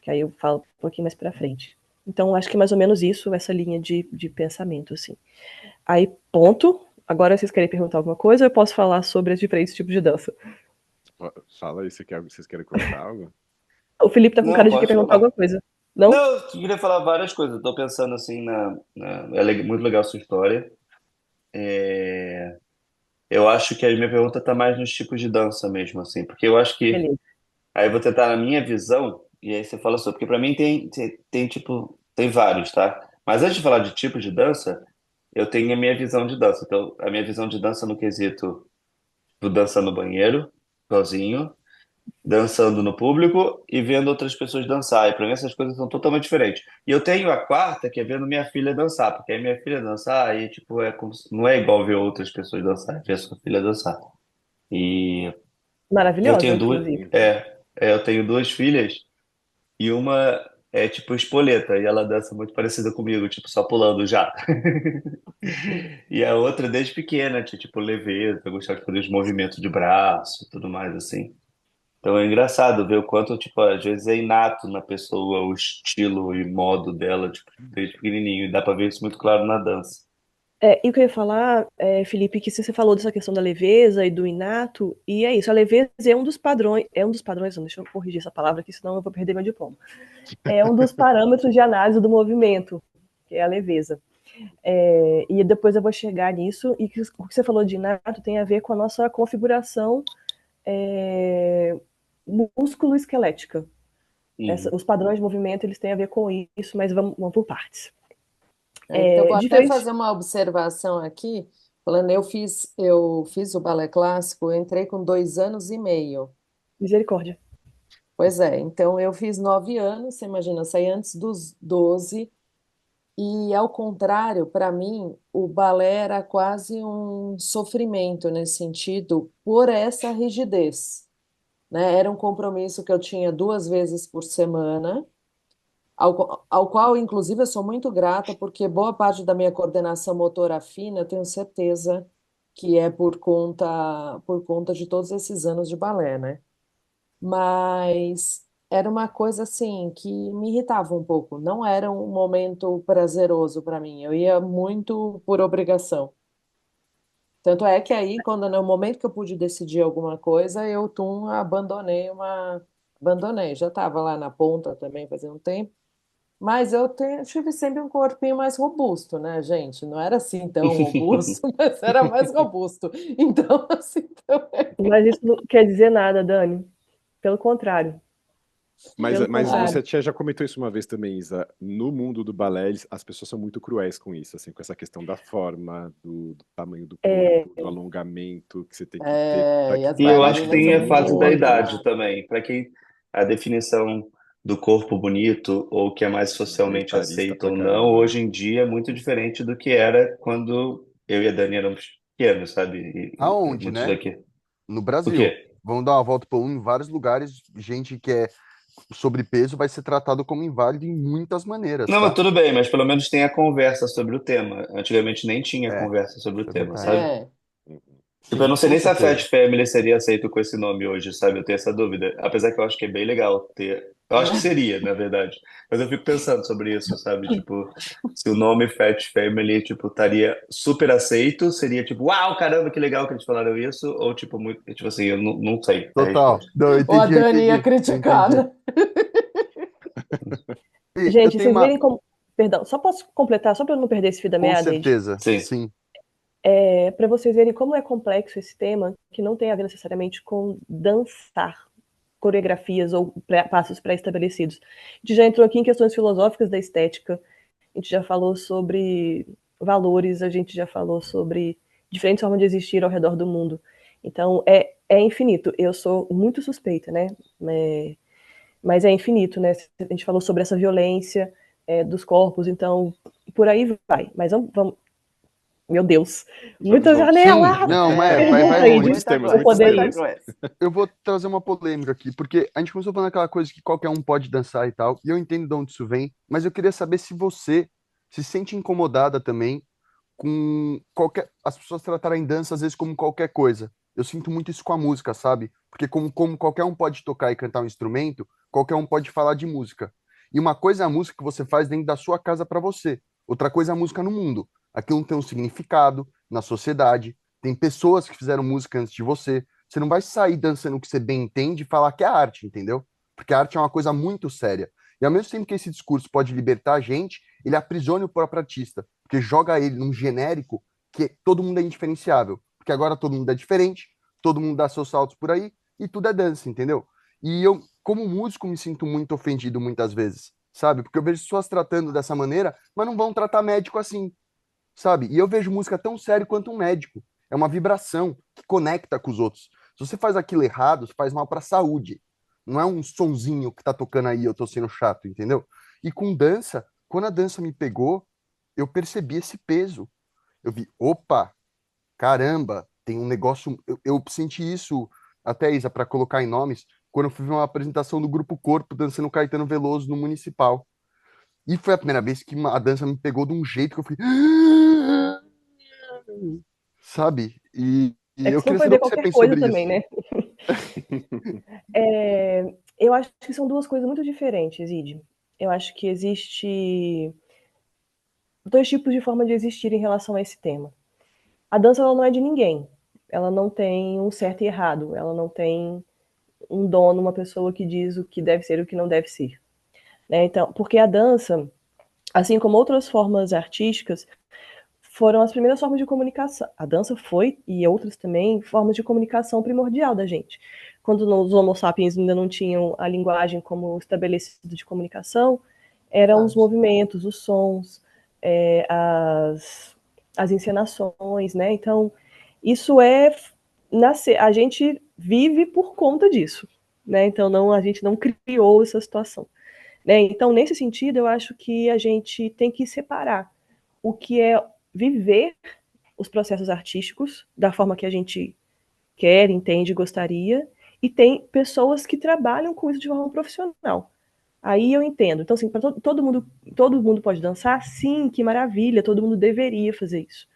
que aí eu falo um pouquinho mais para frente. Então, acho que mais ou menos isso, essa linha de pensamento, assim. Aí, ponto. Agora, vocês querem perguntar alguma coisa ou eu posso falar sobre os diferentes tipos de dança? Fala aí, vocês querem colocar algo? O Felipe tá com Não, cara de que pode quer perguntar falar. alguma coisa. Não? Não, eu queria falar várias coisas. Estou pensando assim muito legal a sua história. Eu acho que a minha pergunta está mais nos tipos de dança mesmo, assim, porque eu acho que Beleza. aí eu vou tentar na minha visão e aí você fala sobre, porque para mim tipo tem vários, tá? Mas antes de falar de tipo de dança, eu tenho a minha visão de dança. Então, a minha visão de dança no quesito do dança no banheiro, sozinho, dançando no público e vendo outras pessoas dançar. E para mim essas coisas são totalmente diferentes. E eu tenho a quarta, que é vendo minha filha dançar, porque aí minha filha dançar e tipo não é igual ver outras pessoas dançar, ver a sua filha dançar. E eu Maravilhosa, tenho duas, inclusive. eu tenho duas filhas e uma é tipo espoleta e ela dança muito parecida comigo, tipo só pulando já. E a outra desde pequena, tinha tipo leveza, gostava de fazer os movimentos de braço, e tudo mais assim. Então é engraçado ver o quanto, tipo, às vezes é inato na pessoa o estilo e modo dela, tipo, desde pequenininho. E dá pra ver isso muito claro na dança. E o que eu ia falar, Felipe, que você falou dessa questão da leveza e do inato, e é isso, a leveza é um dos padrões, não, deixa eu corrigir essa palavra aqui, senão eu vou perder meu diploma. É um dos parâmetros de análise do movimento, que é a leveza. E depois eu vou chegar nisso, e o que você falou de inato tem a ver com a nossa configuração músculo-esquelética. Uhum. Os padrões de movimento, eles têm a ver com isso, mas vamos por partes. Então, vou até Diferente. fazer uma observação aqui, falando, eu fiz o balé clássico, eu entrei com 2 anos e meio. Misericórdia. Pois é, então eu fiz 9 anos, você imagina, eu saí antes dos 12, e ao contrário, para mim, o balé era quase um sofrimento nesse sentido, por essa rigidez, né? Era um compromisso que eu tinha 2 vezes por semana, ao qual, inclusive, eu sou muito grata, porque boa parte da minha coordenação motora fina, eu tenho certeza que é por conta de todos esses anos de balé, né? Mas era uma coisa assim que me irritava um pouco. Não era um momento prazeroso para mim. Eu ia muito por obrigação. Tanto é que aí, quando no momento que eu pude decidir alguma coisa, eu abandonei. Já estava lá na ponta também fazia um tempo. Mas tive sempre um corpinho mais robusto, né, gente? Não era assim tão robusto, mas era mais robusto. Então, assim, também. Mas isso não quer dizer nada, Dani. Pelo contrário. Pelo Mas contrário. você já comentou isso uma vez também, Isa. No mundo do balé, as pessoas são muito cruéis com isso, assim, com essa questão da forma, do tamanho do corpo, do alongamento que você tem que ter para E as E eu acho que bailarinas tem são a fase da muito idade bravas. também. Para quem a definição do corpo bonito ou que é mais socialmente detalhista aceito pra ou não, caramba, né? hoje em dia é muito diferente do que era quando eu e a Dani éramos pequenos, sabe? E Aonde, muitos né? daqui. No O Brasil. quê? Vamos dar uma volta por em vários lugares. Gente que é sobrepeso vai ser tratado como inválido em muitas maneiras, Não, mas tá? tudo bem, mas pelo menos tem a conversa sobre o tema. Antigamente nem tinha É, conversa sobre o isso é tema, verdade. sabe? É, Uhum. Tipo, eu Sim, não sei com nem se a Fat certeza. Family seria aceito com esse nome hoje, sabe? Eu tenho essa dúvida. Apesar que eu acho que é bem legal ter. Eu acho que seria, na verdade. Mas eu fico pensando sobre isso, sabe? Tipo, se o nome Fat Family, tipo, estaria super aceito, seria tipo, uau, caramba, que legal que eles falaram isso, ou tipo, muito, tipo assim, eu não sei a Total. resposta. Não, eu ou a entendi, eu Dani ia entendi, eu criticar, entendi. né? E eu Gente, tenho vocês uma. verem como. Perdão, só posso completar, só para eu não perder esse fio da Com meada, Ed? certeza, Sim. sim. Para vocês verem como é complexo esse tema, que não tem a ver necessariamente com dançar coreografias ou passos pré-estabelecidos. A gente já entrou aqui em questões filosóficas da estética, a gente já falou sobre valores, a gente já falou sobre diferentes formas de existir ao redor do mundo. Então, é infinito. Eu sou muito suspeita, né? Mas é infinito, né? A gente falou sobre essa violência dos corpos, então, por aí vai. Mas vamos. Meu Deus, muita Vamos. Sim, janela! não, mas vai Pergunta aí, longe. Muitos Muita temas, pra eu coisa, muitos poder muita ir. temas. coisa. Eu vou trazer uma polêmica aqui, porque a gente começou falando aquela coisa que qualquer um pode dançar e tal, e eu entendo de onde isso vem, mas eu queria saber se você se sente incomodada também com qualquer. As pessoas tratarem dança às vezes como qualquer coisa. Eu sinto muito isso com a música, sabe? Porque como qualquer um pode tocar e cantar um instrumento, qualquer um pode falar de música. E uma coisa é a música que você faz dentro da sua casa para você. Outra coisa é a música no mundo. Aquilo tem um significado na sociedade. Tem pessoas que fizeram música antes de você. Você não vai sair dançando o que você bem entende e falar que é arte, entendeu? Porque a arte é uma coisa muito séria. E ao mesmo tempo que esse discurso pode libertar a gente, ele aprisiona o próprio artista, porque joga ele num genérico que todo mundo é indiferenciável. Porque agora todo mundo é diferente, todo mundo dá seus saltos por aí e tudo é dança, entendeu? E eu, como músico, me sinto muito ofendido muitas vezes, sabe? Porque eu vejo pessoas tratando dessa maneira, mas não vão tratar médico assim, sabe? E eu vejo música tão sério quanto um médico. É uma vibração que conecta com os outros. Se você faz aquilo errado, você faz mal para a saúde. Não é um sonzinho que tá tocando aí, eu tô sendo chato, entendeu? E com dança, quando a dança me pegou, eu percebi esse peso. Eu vi, opa, caramba, tem um negócio. Eu senti isso, até Isa, para colocar em nomes, quando eu fui ver uma apresentação do Grupo Corpo dançando Caetano Veloso no Municipal. E foi a primeira vez que a dança me pegou de um jeito que eu fui. Sabe? E É que eu você não queria foi saber ver o que você qualquer pensa coisa sobre também, isso. né? Eu acho que são duas coisas muito diferentes, Id. Eu acho que existe dois tipos de forma de existir em relação a esse tema. A dança ela não é de ninguém. Ela não tem um certo e errado. Ela não tem um dono, uma pessoa que diz o que deve ser e o que não deve ser. Né? Então, porque a dança, assim como outras formas artísticas, foram as primeiras formas de comunicação. A dança foi, e outras também, formas de comunicação primordial da gente. Quando os Homo sapiens ainda não tinham a linguagem como estabelecido de comunicação, eram os Verdade. movimentos, os sons, é, as encenações, né? Então, isso é nascer. A gente vive por conta disso, né? Então, não, a gente não criou essa situação. Né? Então, nesse sentido, eu acho que a gente tem que separar o que é viver os processos artísticos da forma que a gente quer, entende, gostaria, e tem pessoas que trabalham com isso de forma profissional. Aí eu entendo. Então, assim, para todo mundo pode dançar? Sim, que maravilha, todo mundo deveria fazer isso.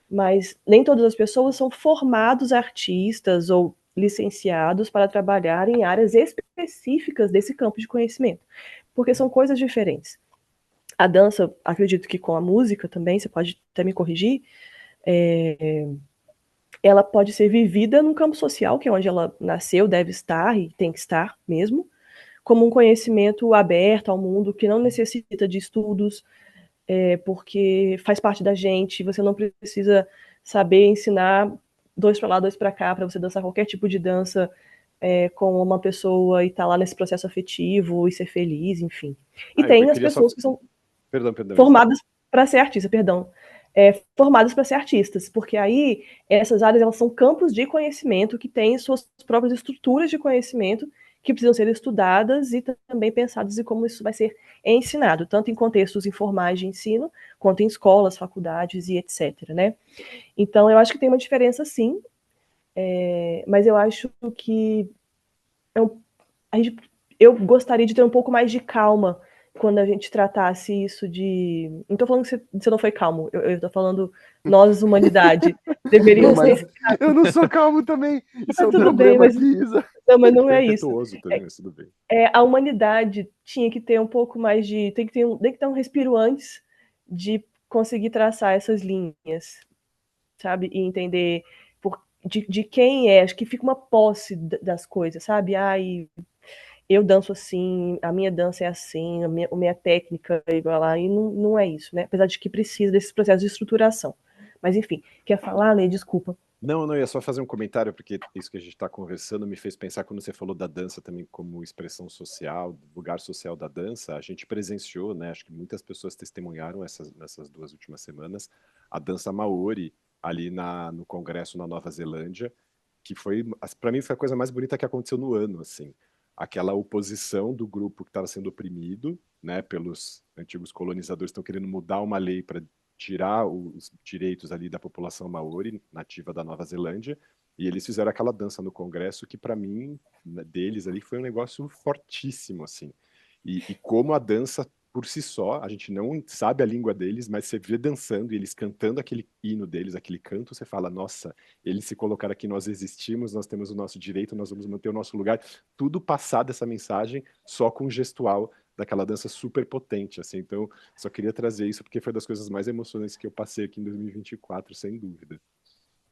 Mas nem todas as pessoas são formados artistas ou licenciados para trabalhar em áreas específicas desse campo de conhecimento, porque são coisas diferentes. A dança, acredito que com a música também, você pode até me corrigir, ela pode ser vivida no campo social, que é onde ela nasceu, deve estar e tem que estar mesmo, como um conhecimento aberto ao mundo que não necessita de estudos, porque faz parte da gente, você não precisa saber ensinar dois para lá, dois para cá, para você dançar qualquer tipo de dança com uma pessoa e estar lá nesse processo afetivo e ser feliz, enfim. E Eu tem as queria só. pessoas que são Perdão, Isa. formadas para ser artista, perdão. Formadas para ser artistas, porque aí essas áreas elas são campos de conhecimento que têm suas próprias estruturas de conhecimento que precisam ser estudadas e também pensadas em como isso vai ser ensinado, tanto em contextos informais de ensino, quanto em escolas, faculdades e etc. Né? Então, eu acho que tem uma diferença sim, mas eu acho que eu, a gente, eu gostaria de ter um pouco mais de calma quando a gente tratasse isso de. Não estou falando que você não foi calmo, eu estou falando nós, humanidade, Não, deveríamos mas ter. eu não sou calmo também. Isso é Tá um tudo bem, problema mas, aqui, Isa. não, mas Eu não fiquei é isso. impetuoso também, mas tudo bem. A humanidade tinha que ter um pouco mais de. Tem que ter um respiro antes de conseguir traçar essas linhas, sabe? E entender de quem é. Acho que fica uma posse das coisas, sabe? Ai, eu danço assim, a minha dança é assim, a minha técnica é igual lá, e não, não é isso, né? Apesar de que precisa desses processos de estruturação. Mas enfim, quer falar, Lê? Desculpa. Não, eu ia só fazer um comentário, porque isso que a gente está conversando me fez pensar quando você falou da dança também como expressão social, lugar social da dança, a gente presenciou, né? Acho que muitas pessoas testemunharam nessas 2 últimas semanas a dança Maori ali no Congresso na Nova Zelândia, que foi, para mim, foi a coisa mais bonita que aconteceu no ano, assim. Aquela oposição do grupo que estava sendo oprimido, né, pelos antigos colonizadores que estão querendo mudar uma lei para tirar os direitos ali da população maori, nativa da Nova Zelândia, e eles fizeram aquela dança no Congresso que, para mim, deles ali, foi um negócio fortíssimo, assim. E como a dança por si só, a gente não sabe a língua deles, mas você vê dançando e eles cantando aquele hino deles, aquele canto, você fala, nossa, eles se colocaram aqui, nós existimos, nós temos o nosso direito, nós vamos manter o nosso lugar. Tudo passado essa mensagem só com o gestual daquela dança super potente, assim. Então, só queria trazer isso porque foi das coisas mais emocionantes que eu passei aqui em 2024, sem dúvida.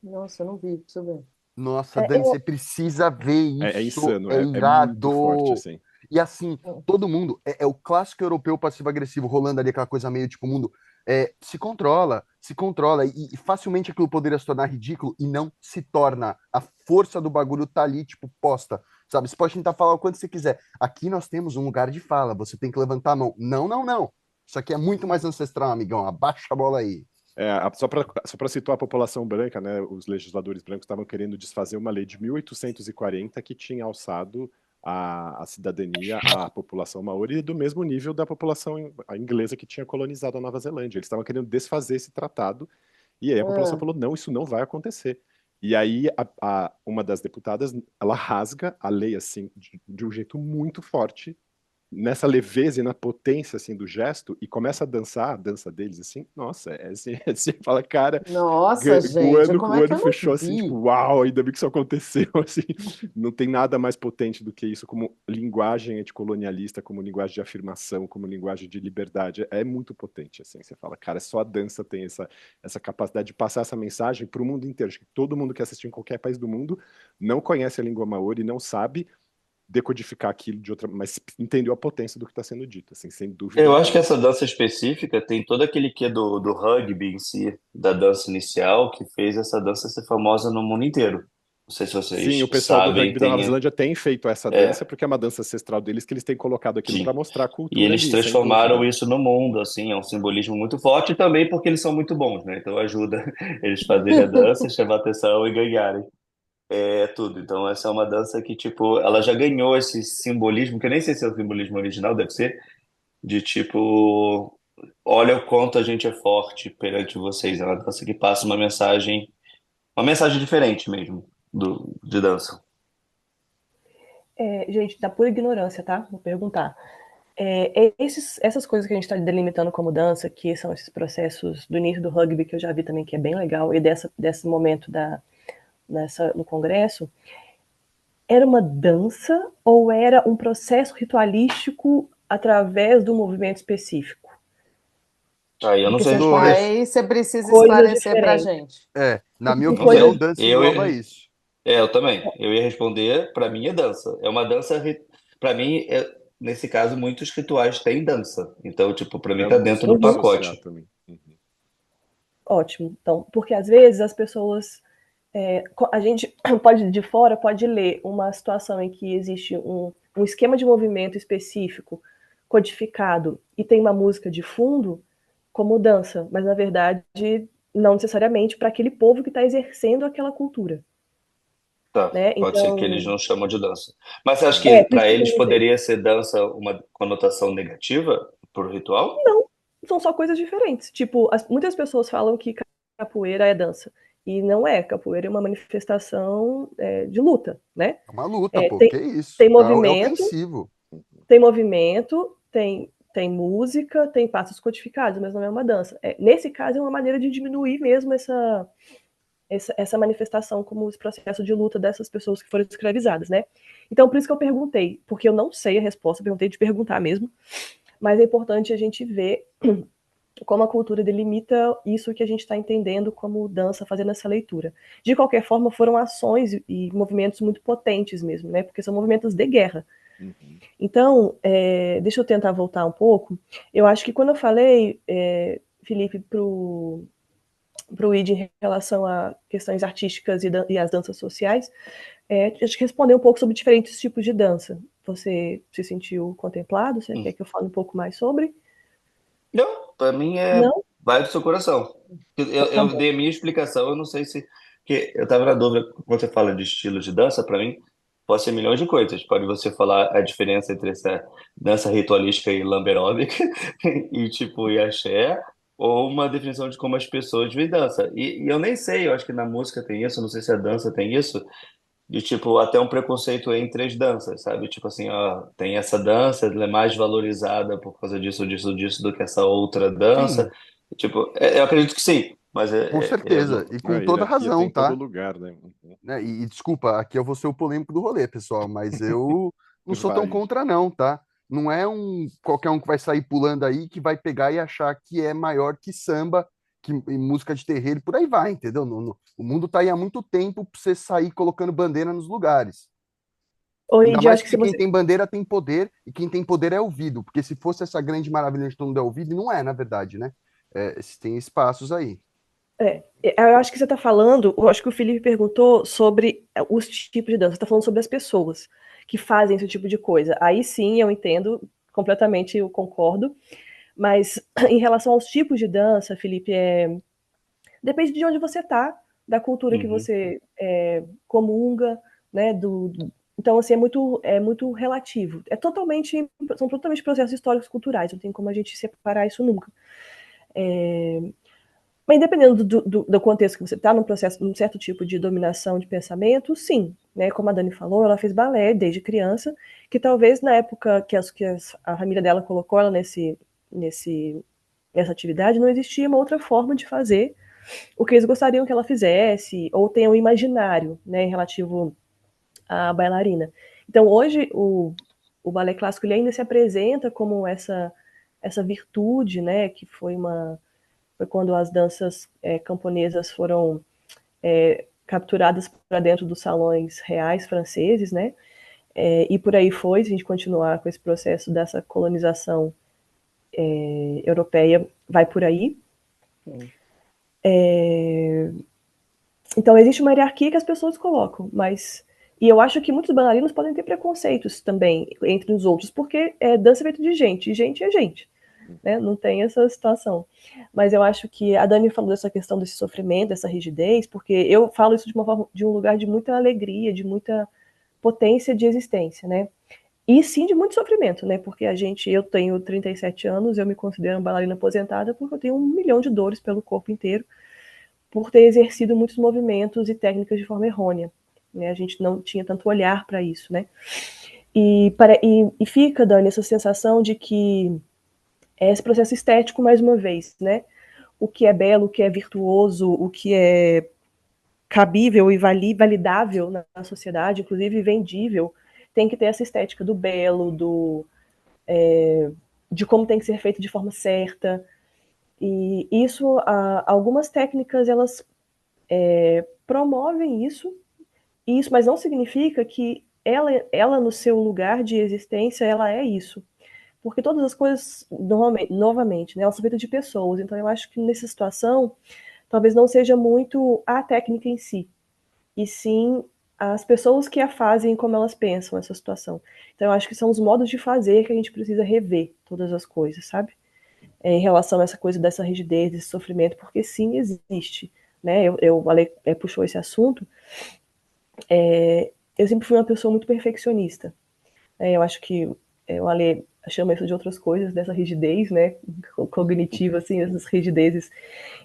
Nossa, eu não vi, deixa eu ver. Nossa, Dani, você precisa ver É isso, insano, é é muito forte, irado. assim. E assim, todo mundo, é o clássico europeu passivo-agressivo, rolando ali aquela coisa meio tipo, o mundo se controla, e facilmente aquilo poderia se tornar ridículo, e não se torna. A força do bagulho tá ali, tipo, posta, sabe? Você pode tentar falar o quanto você quiser. Aqui nós temos um lugar de fala, você tem que levantar a mão. Não, não, não. Isso aqui é muito mais ancestral, amigão, abaixa a bola aí. Só para situar a população branca, né, os legisladores brancos estavam querendo desfazer uma lei de 1840 que tinha alçado a cidadania à população maori do mesmo nível da população inglesa que tinha colonizado a Nova Zelândia. Eles estavam querendo desfazer esse tratado e aí a população Ah, falou, não, isso não vai acontecer. E aí uma das deputadas, ela rasga a lei assim de um jeito muito forte nessa leveza e na potência assim do gesto e começa a dançar a dança deles assim, nossa, assim, você fala, cara, nossa, gente, como o é que ano eu não fechou assim, tipo, vi? uau, ainda bem que isso aconteceu, assim, não tem nada mais potente do que isso como linguagem anticolonialista, como linguagem de afirmação, como linguagem de liberdade, é muito potente, assim, você fala, cara, só a dança tem essa capacidade de passar essa mensagem para o mundo inteiro, acho que todo mundo que assistiu em qualquer país do mundo não conhece a língua maori, não sabe decodificar aquilo de outra, mas entendeu a potência do que está sendo dito, assim, sem dúvida Eu acho que alguma. essa dança específica tem todo aquele quê do rugby em si, da dança inicial, que fez essa dança ser famosa no mundo inteiro. Não sei se Sim, o vocês pessoal do sabem, rugby da Nova tem. Zelândia tem feito essa dança É, porque é uma dança ancestral deles que eles têm colocado aquilo para sim. mostrar a E cultura eles ali, sem transformaram dúvida. isso no mundo, assim, é um simbolismo muito forte e também porque eles são muito bons, né? Então ajuda eles fazerem a dança, chamar atenção e ganharem. É tudo. Então essa é uma dança que, tipo, ela já ganhou esse simbolismo, que eu nem sei se é o simbolismo original, deve ser, de tipo, olha o quanto a gente é forte perante vocês. É uma dança que passa uma mensagem diferente mesmo de dança. Gente, da pura ignorância, tá? Vou perguntar. Essas coisas que a gente está delimitando como dança, que são esses processos do início do rugby, que eu já vi também, que é bem legal, e desse momento no congresso, era uma dança ou era um processo ritualístico através do movimento específico? Aí eu não Porque sei são Dois. responder. Aí você precisa coisas esclarecer para a diferentes. gente. Na minha São Não coisas. opinião, sei. dança engloba isso. Eu também. Eu ia responder, para mim é dança. É uma dança, para mim, nesse caso, muitos rituais têm dança. Então, tipo, para mim Eu tá não dentro consigo do Uhum. dissociar pacote. também. Uhum. Ótimo. Então, porque às vezes as pessoas. A gente pode, de fora, pode ler uma situação em que existe um esquema de movimento específico, codificado, e tem uma música de fundo, como dança, mas na verdade não necessariamente para aquele povo que está exercendo aquela cultura. Tá, Né? pode ser que eles Então, não chamam de dança. Mas você acha que por isso para que eu eles perguntei. poderia ser dança uma conotação negativa pro ritual? Não, são só coisas diferentes. Tipo, muitas pessoas falam que capoeira é dança. E não é. Capoeira é uma manifestação de luta, né? É uma luta, É, pô, tem, que isso? tem É movimento, ofensivo. tem movimento, tem música, tem passos codificados, mas não é uma dança. Nesse caso, é uma maneira de diminuir mesmo essa manifestação como esse processo de luta dessas pessoas que foram escravizadas, né? Então, por isso que eu perguntei, porque eu não sei a resposta, eu perguntei de perguntar mesmo, mas é importante a gente ver como a cultura delimita isso que a gente está entendendo como dança, fazendo essa leitura. De qualquer forma, foram ações e movimentos muito potentes mesmo, né? Porque são movimentos de guerra. Uhum. Então, deixa eu tentar voltar um pouco. Eu acho que quando eu falei, Felipe, para o ID em relação a questões artísticas e as danças sociais, acho que responder um pouco sobre diferentes tipos de dança. Você se sentiu contemplado? Você quer que eu fale um pouco mais sobre? Não, para mim Não? vai do seu coração. Então, tá Eu bom. dei a minha explicação, eu não sei se. Que eu estava na dúvida, quando você fala de estilo de dança, para mim, pode ser milhões de coisas. Pode você falar a diferença entre essa dança ritualística e lamberóbica, e tipo, e axé, ou uma definição de como as pessoas veem dança. E eu nem sei, eu acho que na música tem isso, não sei se a dança tem isso, de tipo até um preconceito entre as danças, sabe? Tipo assim, ó, tem essa dança, ela é mais valorizada por causa disso, disso, disso do que essa outra dança. Sim, Tipo, eu acredito que sim, mas com eu certeza. não. E A com toda hierarquia tem razão, em todo tá? lugar, né? Né? E desculpa, aqui eu vou ser o polêmico do rolê, pessoal, mas eu não sou tão Vai. contra, não, tá? Não é um qualquer um que vai sair pulando aí que vai pegar e achar que é maior que samba, que e música de terreiro, e por aí vai, entendeu? O mundo tá aí há muito tempo pra você sair colocando bandeira nos lugares. Ô, Ainda Id, eu mais acho que se porque quem você. tem bandeira tem poder, e quem tem poder é ouvido. Porque se fosse essa grande maravilha de todo mundo é ouvido, e não é, na verdade, né? É, tem espaços aí. Eu acho que você está falando, eu acho que o Felipe perguntou sobre os tipos de dança, você está falando sobre as pessoas que fazem esse tipo de coisa. Aí sim eu entendo completamente, eu concordo, mas em relação aos tipos de dança, Felipe, depende de onde você está, da cultura que Uhum. você comunga, né? Então, assim, é muito relativo. São totalmente processos históricos culturais, não tem como a gente separar isso nunca. Mas dependendo do contexto que você está, num processo, num certo tipo de dominação de pensamento, sim. Né? Como a Dani falou, ela fez balé desde criança, que talvez na época a família dela colocou ela nessa atividade, não existia uma outra forma de fazer o que eles gostariam que ela fizesse, ou tem um imaginário, né, em relativo à bailarina. Então, hoje, o balé clássico ele ainda se apresenta como essa virtude, né, que foi quando as danças camponesas foram capturadas para dentro dos salões reais franceses, né, e por aí foi, se a gente continuar com esse processo dessa colonização europeia, vai por aí. Então existe uma hierarquia que as pessoas colocam, mas e eu acho que muitos bailarinos podem ter preconceitos também entre os outros, porque dança é feito de gente, e gente é gente, né? Não tem essa situação. Mas eu acho que a Dani falou dessa questão desse sofrimento, dessa rigidez, porque eu falo isso de uma forma, de um lugar de muita alegria, de muita potência de existência, né? E sim de muito sofrimento, né? Porque eu tenho 37 anos, eu me considero uma bailarina aposentada porque eu tenho 1 milhão de dores pelo corpo inteiro por ter exercido muitos movimentos e técnicas de forma errônea. Né? A gente não tinha tanto olhar para isso, né? E fica, Dani, essa sensação de que é esse processo estético, mais uma vez, né? O que é belo, o que é virtuoso, o que é cabível e validável na sociedade, inclusive vendível, tem que ter essa estética do belo, de como tem que ser feito de forma certa. E isso, algumas técnicas, elas promovem isso, mas não significa que ela, no seu lugar de existência, ela é isso. Porque todas as coisas, novamente, né, elas são feitas de pessoas. Então, eu acho que nessa situação, talvez não seja muito a técnica em si, e sim as pessoas que a fazem como elas pensam essa situação. Então, eu acho que são os modos de fazer que a gente precisa rever todas as coisas, sabe? Em relação a essa coisa dessa rigidez, desse sofrimento, porque sim, existe. Né? O Ale puxou esse assunto. Eu sempre fui uma pessoa muito perfeccionista. Eu acho que o Ale chama isso de outras coisas, dessa rigidez, né, cognitiva, assim, essas rigidezes.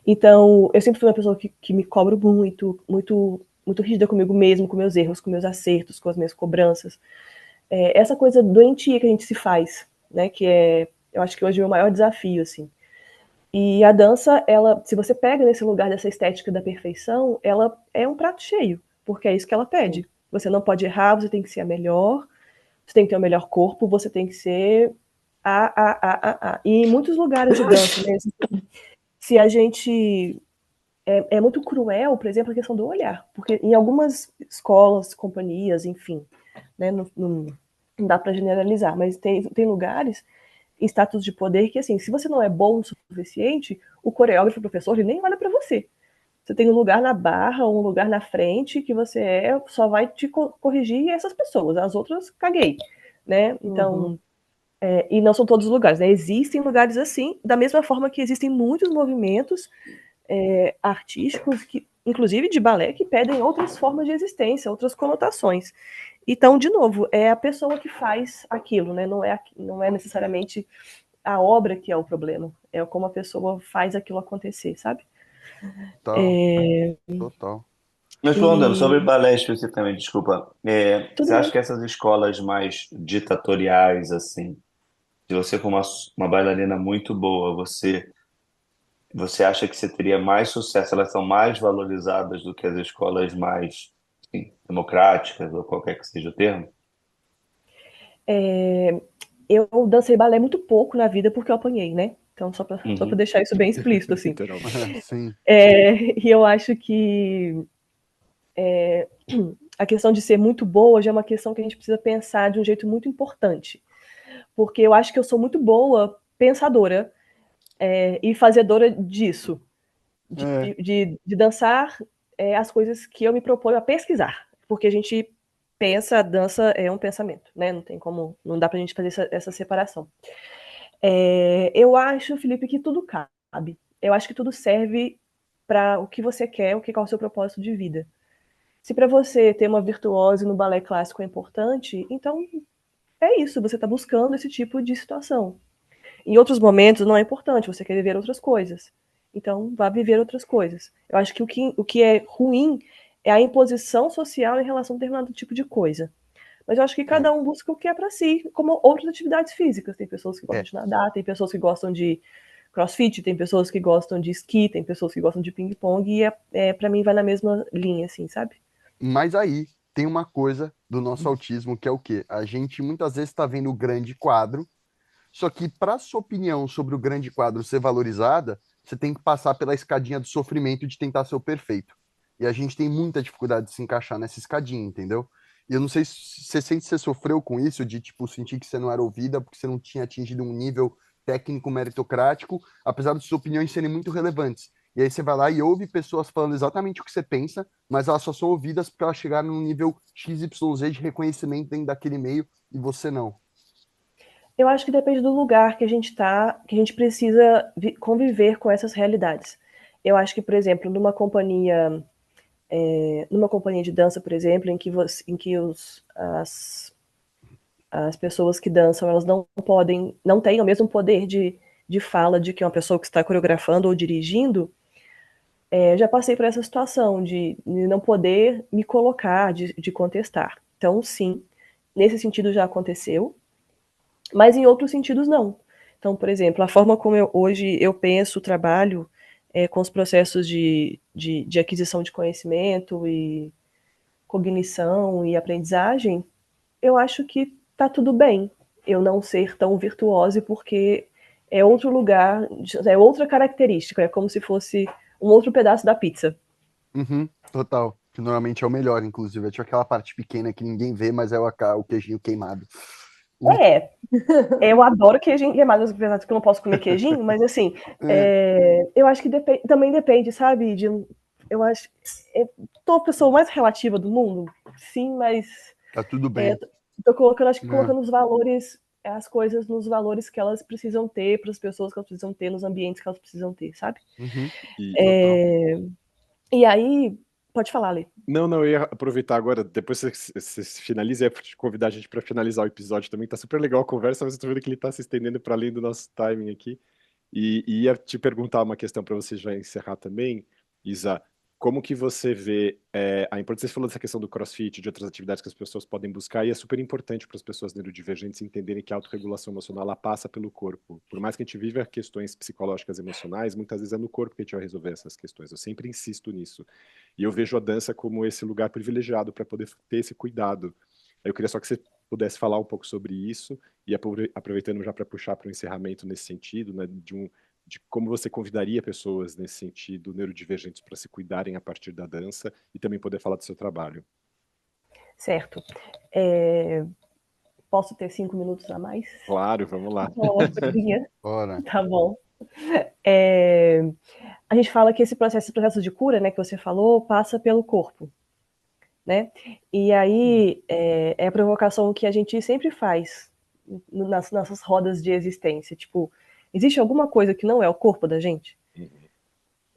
Então, eu sempre fui uma pessoa que me cobro muito rígida comigo mesmo, com meus erros, com meus acertos, com as minhas cobranças. Essa coisa doentia que a gente se faz, né, eu acho que hoje é o meu maior desafio, assim. E a dança, ela, se você pega nesse lugar dessa estética da perfeição, ela é um prato cheio, porque é isso que ela pede. Você não pode errar, você tem que ser a melhor, você tem que ter o melhor corpo, você tem que ser a. E em muitos lugares de dança, né? Se a gente. É muito cruel, por exemplo, a questão do olhar, porque em algumas escolas, companhias, enfim, né, não dá para generalizar, mas tem lugares em status de poder que, assim, se você não é bom o suficiente, o coreógrafo, o professor, ele nem olha para você. Você tem um lugar na barra, um lugar na frente que só vai te corrigir essas pessoas, as outras caguei, né? Então, e não são todos os lugares, né? Existem lugares assim, da mesma forma que existem muitos movimentos artísticos, inclusive de balé, que pedem outras formas de existência, outras conotações. Então, de novo, é a pessoa que faz aquilo, né? Não é necessariamente a obra que é o problema, é como a pessoa faz aquilo acontecer, sabe? Total, total. Mas perguntando sobre E balé especificamente, desculpa, você tudo acha bem. que essas escolas mais ditatoriais, assim, se você for uma bailarina muito boa, você acha que você teria mais sucesso? Elas são mais valorizadas do que as escolas mais, assim, democráticas, ou qualquer que seja o termo? É, eu dancei balé muito pouco na vida porque eu apanhei, né? Então, só pra Uhum. deixar isso bem explícito, assim. Literalmente. Sim. E eu acho que a questão de ser muito boa já é uma questão que a gente precisa pensar de um jeito muito importante. Porque eu acho que eu sou muito boa pensadora e fazedora disso, É, de dançar as coisas que eu me proponho a pesquisar. Porque a gente pensa, a dança é um pensamento, né? Não tem como, não dá pra gente fazer essa separação. Eu acho, Felipe, que tudo cabe. Eu acho que tudo serve para o que você quer, qual é o seu propósito de vida. Se para você ter uma virtuose no balé clássico é importante, então é isso, você está buscando esse tipo de situação. Em outros momentos não é importante, você quer viver outras coisas. Então, vá viver outras coisas. Eu acho que o que é ruim é a imposição social em relação a determinado tipo de coisa. Mas eu acho que é, cada um busca o que é para si, como outras atividades físicas. Tem pessoas que gostam é. de nadar, tem pessoas que gostam de crossfit, tem pessoas que gostam de esqui, tem pessoas que gostam de ping-pong, e para mim vai na mesma linha, assim, sabe? Mas aí tem uma coisa do nosso autismo que é o quê? A gente muitas vezes está vendo o grande quadro, só que para sua opinião sobre o grande quadro ser valorizada, você tem que passar pela escadinha do sofrimento de tentar ser o perfeito. E a gente tem muita dificuldade de se encaixar nessa escadinha, entendeu? E eu não sei se você sente que você sofreu com isso, de tipo sentir que você não era ouvida porque você não tinha atingido um nível técnico meritocrático, apesar de suas opiniões serem muito relevantes. E aí você vai lá e ouve pessoas falando exatamente o que você pensa, mas elas só são ouvidas porque elas chegaram num nível XYZ de reconhecimento dentro daquele meio e você não. Eu acho que depende do lugar que a gente está, que a gente precisa conviver com essas realidades. Eu acho que, por exemplo, numa companhia de dança, por exemplo, em que as pessoas que dançam, elas não têm o mesmo poder de fala de que uma pessoa que está coreografando ou dirigindo. Já passei por essa situação de não poder me colocar, de contestar. Então, sim, nesse sentido já aconteceu, mas em outros sentidos não. Então, por exemplo, a forma como hoje eu penso, trabalho com os processos de aquisição de conhecimento e cognição e aprendizagem, eu acho que tá tudo bem eu não ser tão virtuose, porque é outro lugar, é outra característica, é como se fosse um outro pedaço da pizza. Uhum, total. Que normalmente é o melhor, inclusive. É tipo aquela parte pequena que ninguém vê, mas é o queijinho queimado. Ui, É, eu adoro queijinho queimado, apesar de que eu não posso comer queijinho, mas assim, é, eu acho que também depende, sabe? Eu acho. Eu tô a pessoa mais relativa do mundo, sim, mas tá tudo é, bem. tô colocando, acho que Né? colocando os valores, as coisas nos valores que elas precisam ter, para as pessoas que elas precisam ter, nos ambientes que elas precisam ter, sabe? Uhum, total. É, e aí, pode falar, Lê. Não, não, eu ia aproveitar agora, depois você finaliza, ia te convidar a gente para finalizar o episódio também. Tá super legal a conversa, mas eu tô vendo que ele tá se estendendo para além do nosso timing aqui. E ia te perguntar uma questão para você já encerrar também, Isa. Como que você vê a importância? Você falou dessa questão do CrossFit, de outras atividades que as pessoas podem buscar, e é super importante para as pessoas neurodivergentes entenderem que a autorregulação emocional ela passa pelo corpo. Por mais que a gente viva questões psicológicas emocionais, muitas vezes é no corpo que a gente vai resolver essas questões. Eu sempre insisto nisso. E eu vejo a dança como esse lugar privilegiado para poder ter esse cuidado. Eu queria só que você pudesse falar um pouco sobre isso, e aproveitando já para puxar para o encerramento nesse sentido, né, de como você convidaria pessoas nesse sentido, neurodivergentes, para se cuidarem a partir da dança e também poder falar do seu trabalho. Certo. É, posso ter 5 minutos a mais? Claro, vamos lá. Falar uma coisinha? Bora. Tá bom. É, a gente fala que esse processo de cura, né, que você falou, passa pelo corpo, né? E aí é a provocação que a gente sempre faz nas nossas rodas de existência. Tipo, existe alguma coisa que não é o corpo da gente?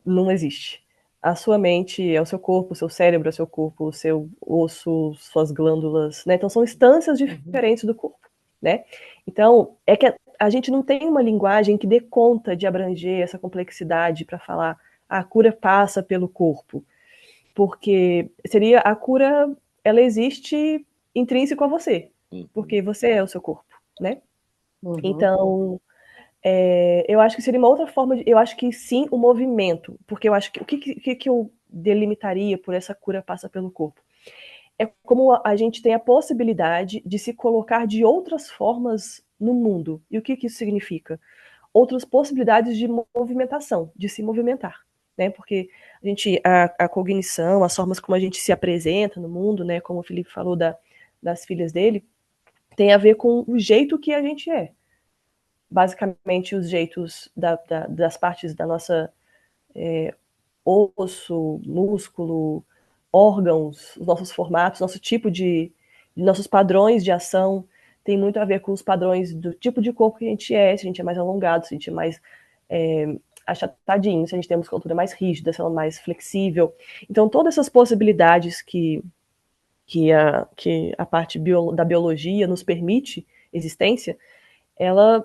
Não existe. A sua mente é o seu corpo, o seu cérebro é o seu corpo, o seu osso, suas glândulas, né? Então são instâncias diferentes do corpo, né? Então é que a gente não tem uma linguagem que dê conta de abranger essa complexidade para falar a cura passa pelo corpo. porque seria a cura, ela existe intrínseco a você, porque você é o seu corpo, né? Então, eu acho que seria uma outra forma eu acho que sim, o movimento, porque eu acho que o que eu delimitaria por essa cura passa pelo corpo? É como a gente tem a possibilidade de se colocar de outras formas no mundo. E o que isso significa? Outras possibilidades de movimentação, de se movimentar, né? Porque a cognição, as formas como a gente se apresenta no mundo, né? Como o Felipe falou das filhas dele, tem a ver com o jeito que a gente é. Basicamente, os jeitos das partes da nossa osso, músculo, órgãos, os nossos formatos, nosso tipo nossos padrões de ação tem muito a ver com os padrões do tipo de corpo que a gente é, se a gente é mais alongado, se a gente é mais achatadinho, se a gente tem uma musculatura mais rígida, se ela é mais flexível. Então, todas essas possibilidades que a parte da biologia nos permite existência, ela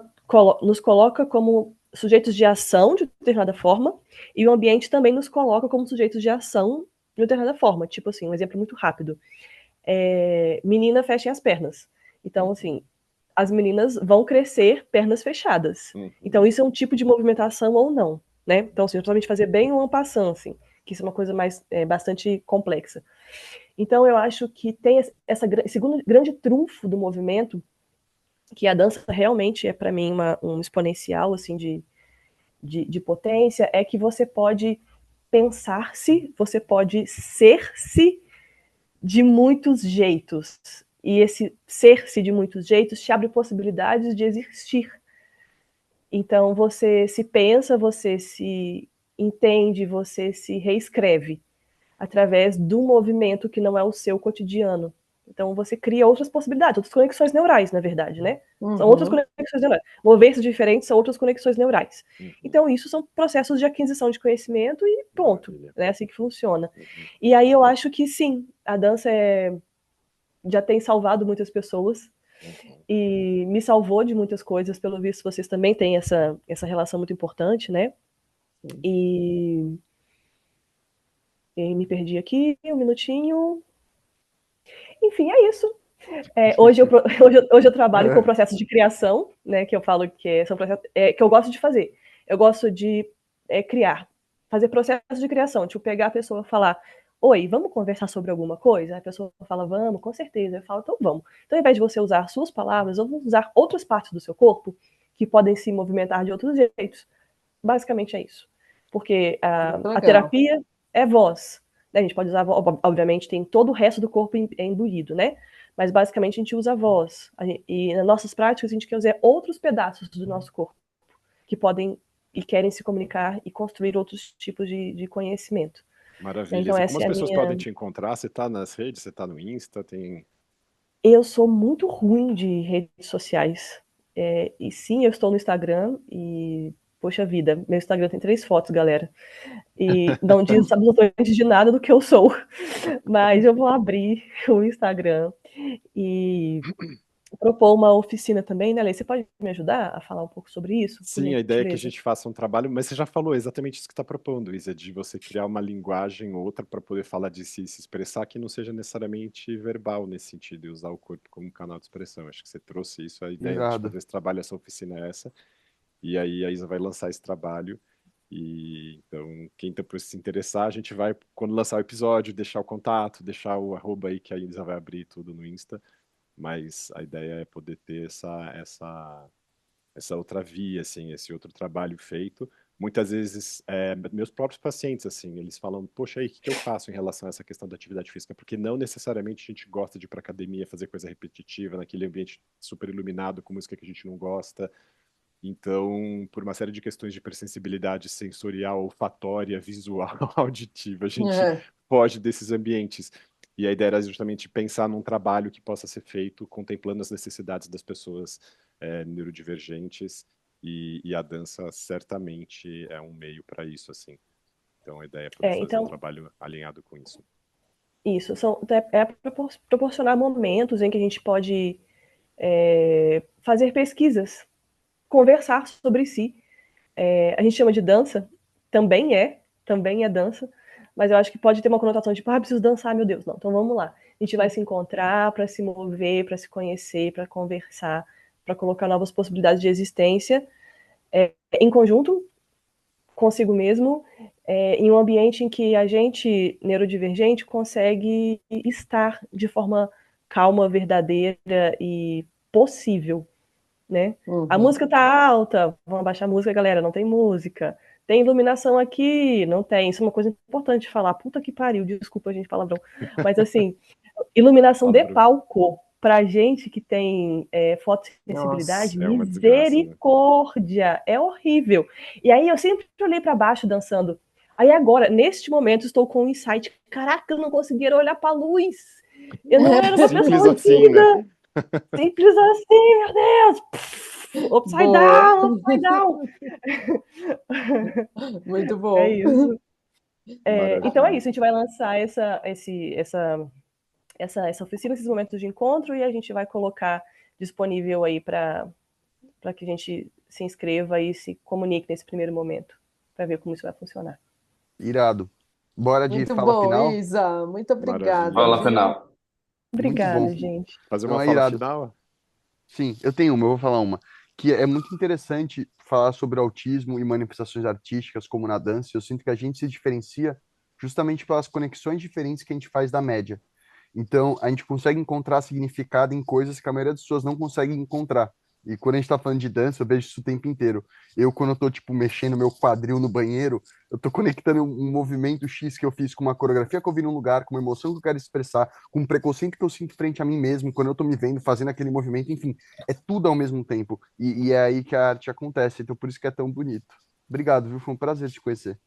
nos coloca como sujeitos de ação de determinada forma, e o ambiente também nos coloca como sujeitos de ação de determinada forma. Tipo assim, um exemplo muito rápido. Menina, fechem as pernas. Então, assim, as meninas vão crescer pernas fechadas. Então, isso é um tipo de movimentação ou não, né? Então, assim, principalmente fazer bem um en passant, assim, que isso é uma coisa mais bastante complexa. Então, eu acho que tem esse segundo grande trunfo do movimento, que a dança realmente é para mim um exponencial assim de potência, é que você pode pensar-se, você pode ser-se de muitos jeitos. E esse ser-se de muitos jeitos te abre possibilidades de existir. Então você se pensa, você se entende, você se reescreve através do movimento que não é o seu cotidiano. Então você cria outras possibilidades, outras conexões neurais, na verdade, né? São outras conexões neurais. Movimentos diferentes são outras conexões neurais. Então isso são processos de aquisição de conhecimento e ponto. É assim que funciona. E aí eu acho que sim, a dança já tem salvado muitas pessoas e me salvou de muitas coisas. Pelo visto, vocês também têm essa relação muito importante, né? E me perdi aqui, um minutinho. Enfim, é isso. Hoje eu trabalho com processos de criação, né? Que eu falo que são processos que eu gosto de fazer. Eu gosto de criar, fazer processos de criação. Tipo, pegar a pessoa e falar: oi, vamos conversar sobre alguma coisa? A pessoa fala: vamos, com certeza. Eu falo: então vamos. Então, ao invés de você usar suas palavras, vamos usar outras partes do seu corpo que podem se movimentar de outros jeitos. Basicamente é isso. Porque a terapia é voz. A gente pode usar, obviamente, tem todo o resto do corpo imbuído, né? Mas basicamente a gente usa a voz. E nas nossas práticas a gente quer usar outros pedaços do nosso corpo que podem e querem se comunicar e construir outros tipos de conhecimento. Maravilha. Então, Como as pessoas podem te encontrar? Você está nas redes? Você está no Insta? Eu sou muito ruim de redes sociais. E sim, eu estou no Instagram e, poxa vida, meu Instagram tem 3 fotos, galera. E não diz absolutamente de nada do que eu sou. Mas eu vou abrir o Instagram e propor uma oficina também, né, Lê? Você pode me ajudar a falar um pouco sobre isso? Sim, a ideia é que a gente faça um trabalho, mas você já falou exatamente isso que está propondo, Isa, de você criar uma linguagem ou outra para poder falar de si e se expressar que não seja necessariamente verbal nesse sentido, e usar o corpo como canal de expressão. Acho que você trouxe isso, a ideia de fazer esse trabalho, essa oficina é essa, e aí a Isa vai lançar esse trabalho, e então quem depois se interessar, a gente vai, quando lançar o episódio, deixar o contato, deixar o arroba aí que a Isa vai abrir tudo no Insta, mas a ideia é poder ter essa outra via, assim, esse outro trabalho feito. Muitas vezes, meus próprios pacientes, assim, eles falam, poxa, aí, o que eu faço em relação a essa questão da atividade física? Porque não necessariamente a gente gosta de ir para academia, fazer coisa repetitiva, naquele ambiente super iluminado, com música que a gente não gosta. Então, por uma série de questões de hipersensibilidade sensorial, olfatória, visual, auditiva, a gente foge desses ambientes. E a ideia era justamente pensar num trabalho que possa ser feito contemplando as necessidades das pessoas neurodivergentes, e a dança certamente é um meio para isso, assim. Então a ideia é poder fazer um trabalho alinhado com isso. Isso, proporcionar momentos em que a gente pode fazer pesquisas, conversar sobre si. A gente chama de dança, também é dança, mas eu acho que pode ter uma conotação de, preciso dançar, meu Deus. Não, então vamos lá. A gente vai se encontrar para se mover, para se conhecer, para conversar, para colocar novas possibilidades de existência em conjunto consigo mesmo, em um ambiente em que a gente, neurodivergente, consegue estar de forma calma, verdadeira e possível, né? A música tá alta, vamos abaixar a música, galera, não tem música. Tem iluminação aqui? Não tem. Isso é uma coisa importante de falar. Puta que pariu, desculpa, gente, palavrão. Mas, assim, iluminação de palco, pra gente que tem fotossensibilidade, é uma desgraça, né? misericórdia, é horrível. E aí eu sempre olhei pra baixo dançando. Aí agora, neste momento, estou com um insight. Caraca, eu não conseguia olhar pra luz. Eu não era uma Simples pessoa assim, tímida. né? Simples assim, meu Deus! Upside down, upside down. Muito bom. É isso. Maravilha. Então é isso, a gente vai lançar essa oficina, esses momentos de encontro, e a gente vai colocar disponível aí para que a gente se inscreva e se comunique nesse primeiro momento, para ver como isso vai funcionar. Irado. Bora de Muito fala bom, final? Isa. Muito obrigada, Maravilha. Fala, viu? final. Muito bom. Obrigada, gente. Fazer Não, uma é fala irado. final? Sim, eu tenho uma, eu vou falar uma. Que é muito interessante falar sobre autismo e manifestações artísticas, como na dança. Eu sinto que a gente se diferencia justamente pelas conexões diferentes que a gente faz da média. Então, a gente consegue encontrar significado em coisas que a maioria das pessoas não consegue encontrar. E quando a gente tá falando de dança, eu vejo isso o tempo inteiro. Eu, quando eu tô, tipo, mexendo meu quadril no banheiro, eu tô conectando um movimento X que eu fiz com uma coreografia que eu vi num lugar, com uma emoção que eu quero expressar, com um preconceito que eu sinto frente a mim mesmo, quando eu tô me vendo fazendo aquele movimento, enfim, é tudo ao mesmo tempo. E é aí que a arte acontece. Então, por isso que é tão bonito. Obrigado, viu? Foi um prazer te conhecer.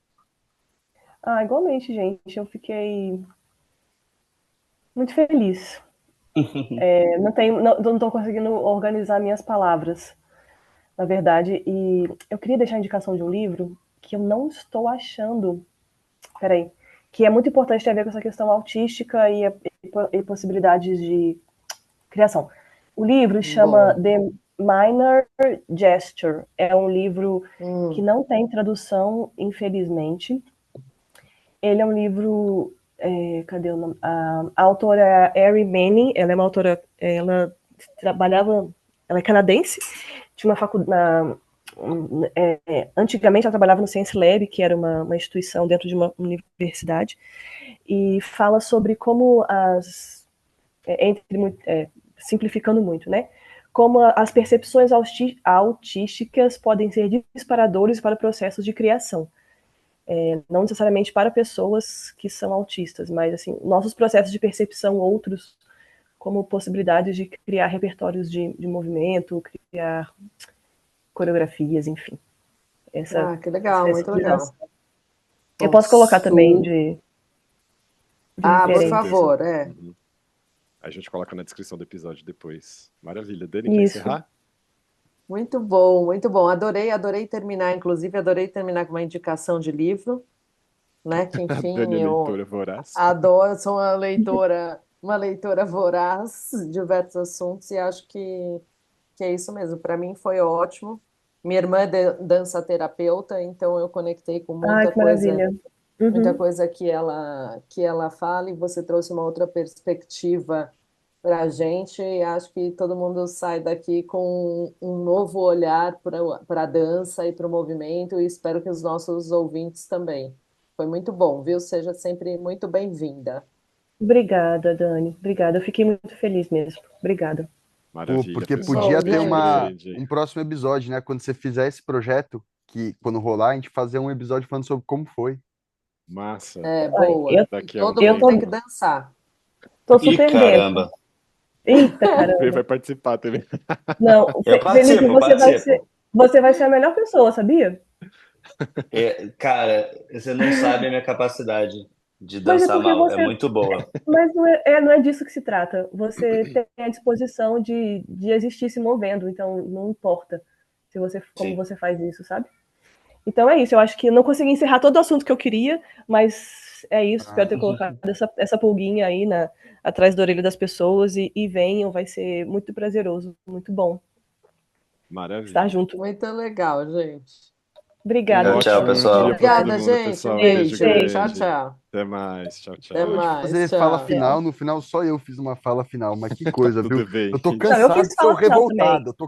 Igualmente, gente. Eu fiquei muito feliz. Não estou conseguindo organizar minhas palavras, na verdade. E eu queria deixar a indicação de um livro que eu não estou achando. Peraí. Que é muito importante ter a ver com essa questão autística e possibilidades de criação. O livro chama Boa. The Minor Gesture. É um livro que não tem tradução, infelizmente. Ele é um livro. Cadê o nome? A autora é Ari Manning. Ela é uma autora. Ela trabalhava. Ela é canadense. Tinha uma faculdade. Antigamente ela trabalhava no Science Lab, que era uma instituição dentro de uma universidade, e fala sobre como simplificando muito, né? Como as percepções autísticas podem ser disparadores para processos de criação. Não necessariamente para pessoas que são autistas, mas assim, nossos processos de percepção outros, como possibilidades de criar repertórios de movimento, criar coreografias, enfim. Que legal, muito legal. Eu posso colocar também Su- de por referência. favor, Uhum. A gente coloca na descrição do episódio depois. Maravilha. Dani, quer Isso. encerrar? Muito bom, muito bom. Adorei terminar, inclusive, adorei terminar com uma indicação de livro, né? Que, A enfim, Dani é eu leitora voraz. adoro, sou uma leitora voraz de diversos assuntos e acho que é isso mesmo. Para mim foi ótimo. Minha irmã é dança terapeuta, então eu conectei com Que maravilha. muita coisa que ela fala e você trouxe uma outra perspectiva para a gente. E acho que todo mundo sai daqui com um novo olhar para a dança e para o movimento, e espero que os nossos ouvintes também. Foi muito bom, viu? Seja sempre muito bem-vinda. Obrigada, Dani. Obrigada. Eu fiquei muito feliz mesmo. Obrigada. Maravilha, Porque pessoal. podia Bom, ter gente. um próximo episódio, né? Quando você fizer esse projeto, que quando rolar, a gente fazer um episódio falando sobre como foi. Massa. Boa. Daqui a Todo um mundo tem que tempo. dançar. Tô Ih, super dentro. caramba. Eita, Ele caramba. vai participar também. Não, Eu Felipe, participo. você vai ser a melhor pessoa, sabia? Cara, você não sabe a minha capacidade de Mas é dançar porque mal. É você. muito boa. Mas não é disso que se trata. Você tem a disposição de existir se movendo, então não importa como Sim. você faz isso, sabe? Então é isso. Eu acho que eu não consegui encerrar todo o assunto que eu queria, mas é isso. Espero ter colocado essa pulguinha aí atrás da orelha das pessoas e venham. Vai ser muito prazeroso, muito bom Maravilha. estar junto. Muito legal, gente. Obrigada, Tchau, Ótimo pessoal. dia pra todo Obrigada, mundo, gente. pessoal. Beijo. Beijo Tchau, grande. tchau. Até mais. Tchau, tchau. Até Eu de mais. fazer fala Tchau. final, no final só eu fiz uma fala final, mas que Tá coisa, viu? tudo bem. Eu tô Não, eu cansado fiz de ser o fala final também. revoltado, eu tô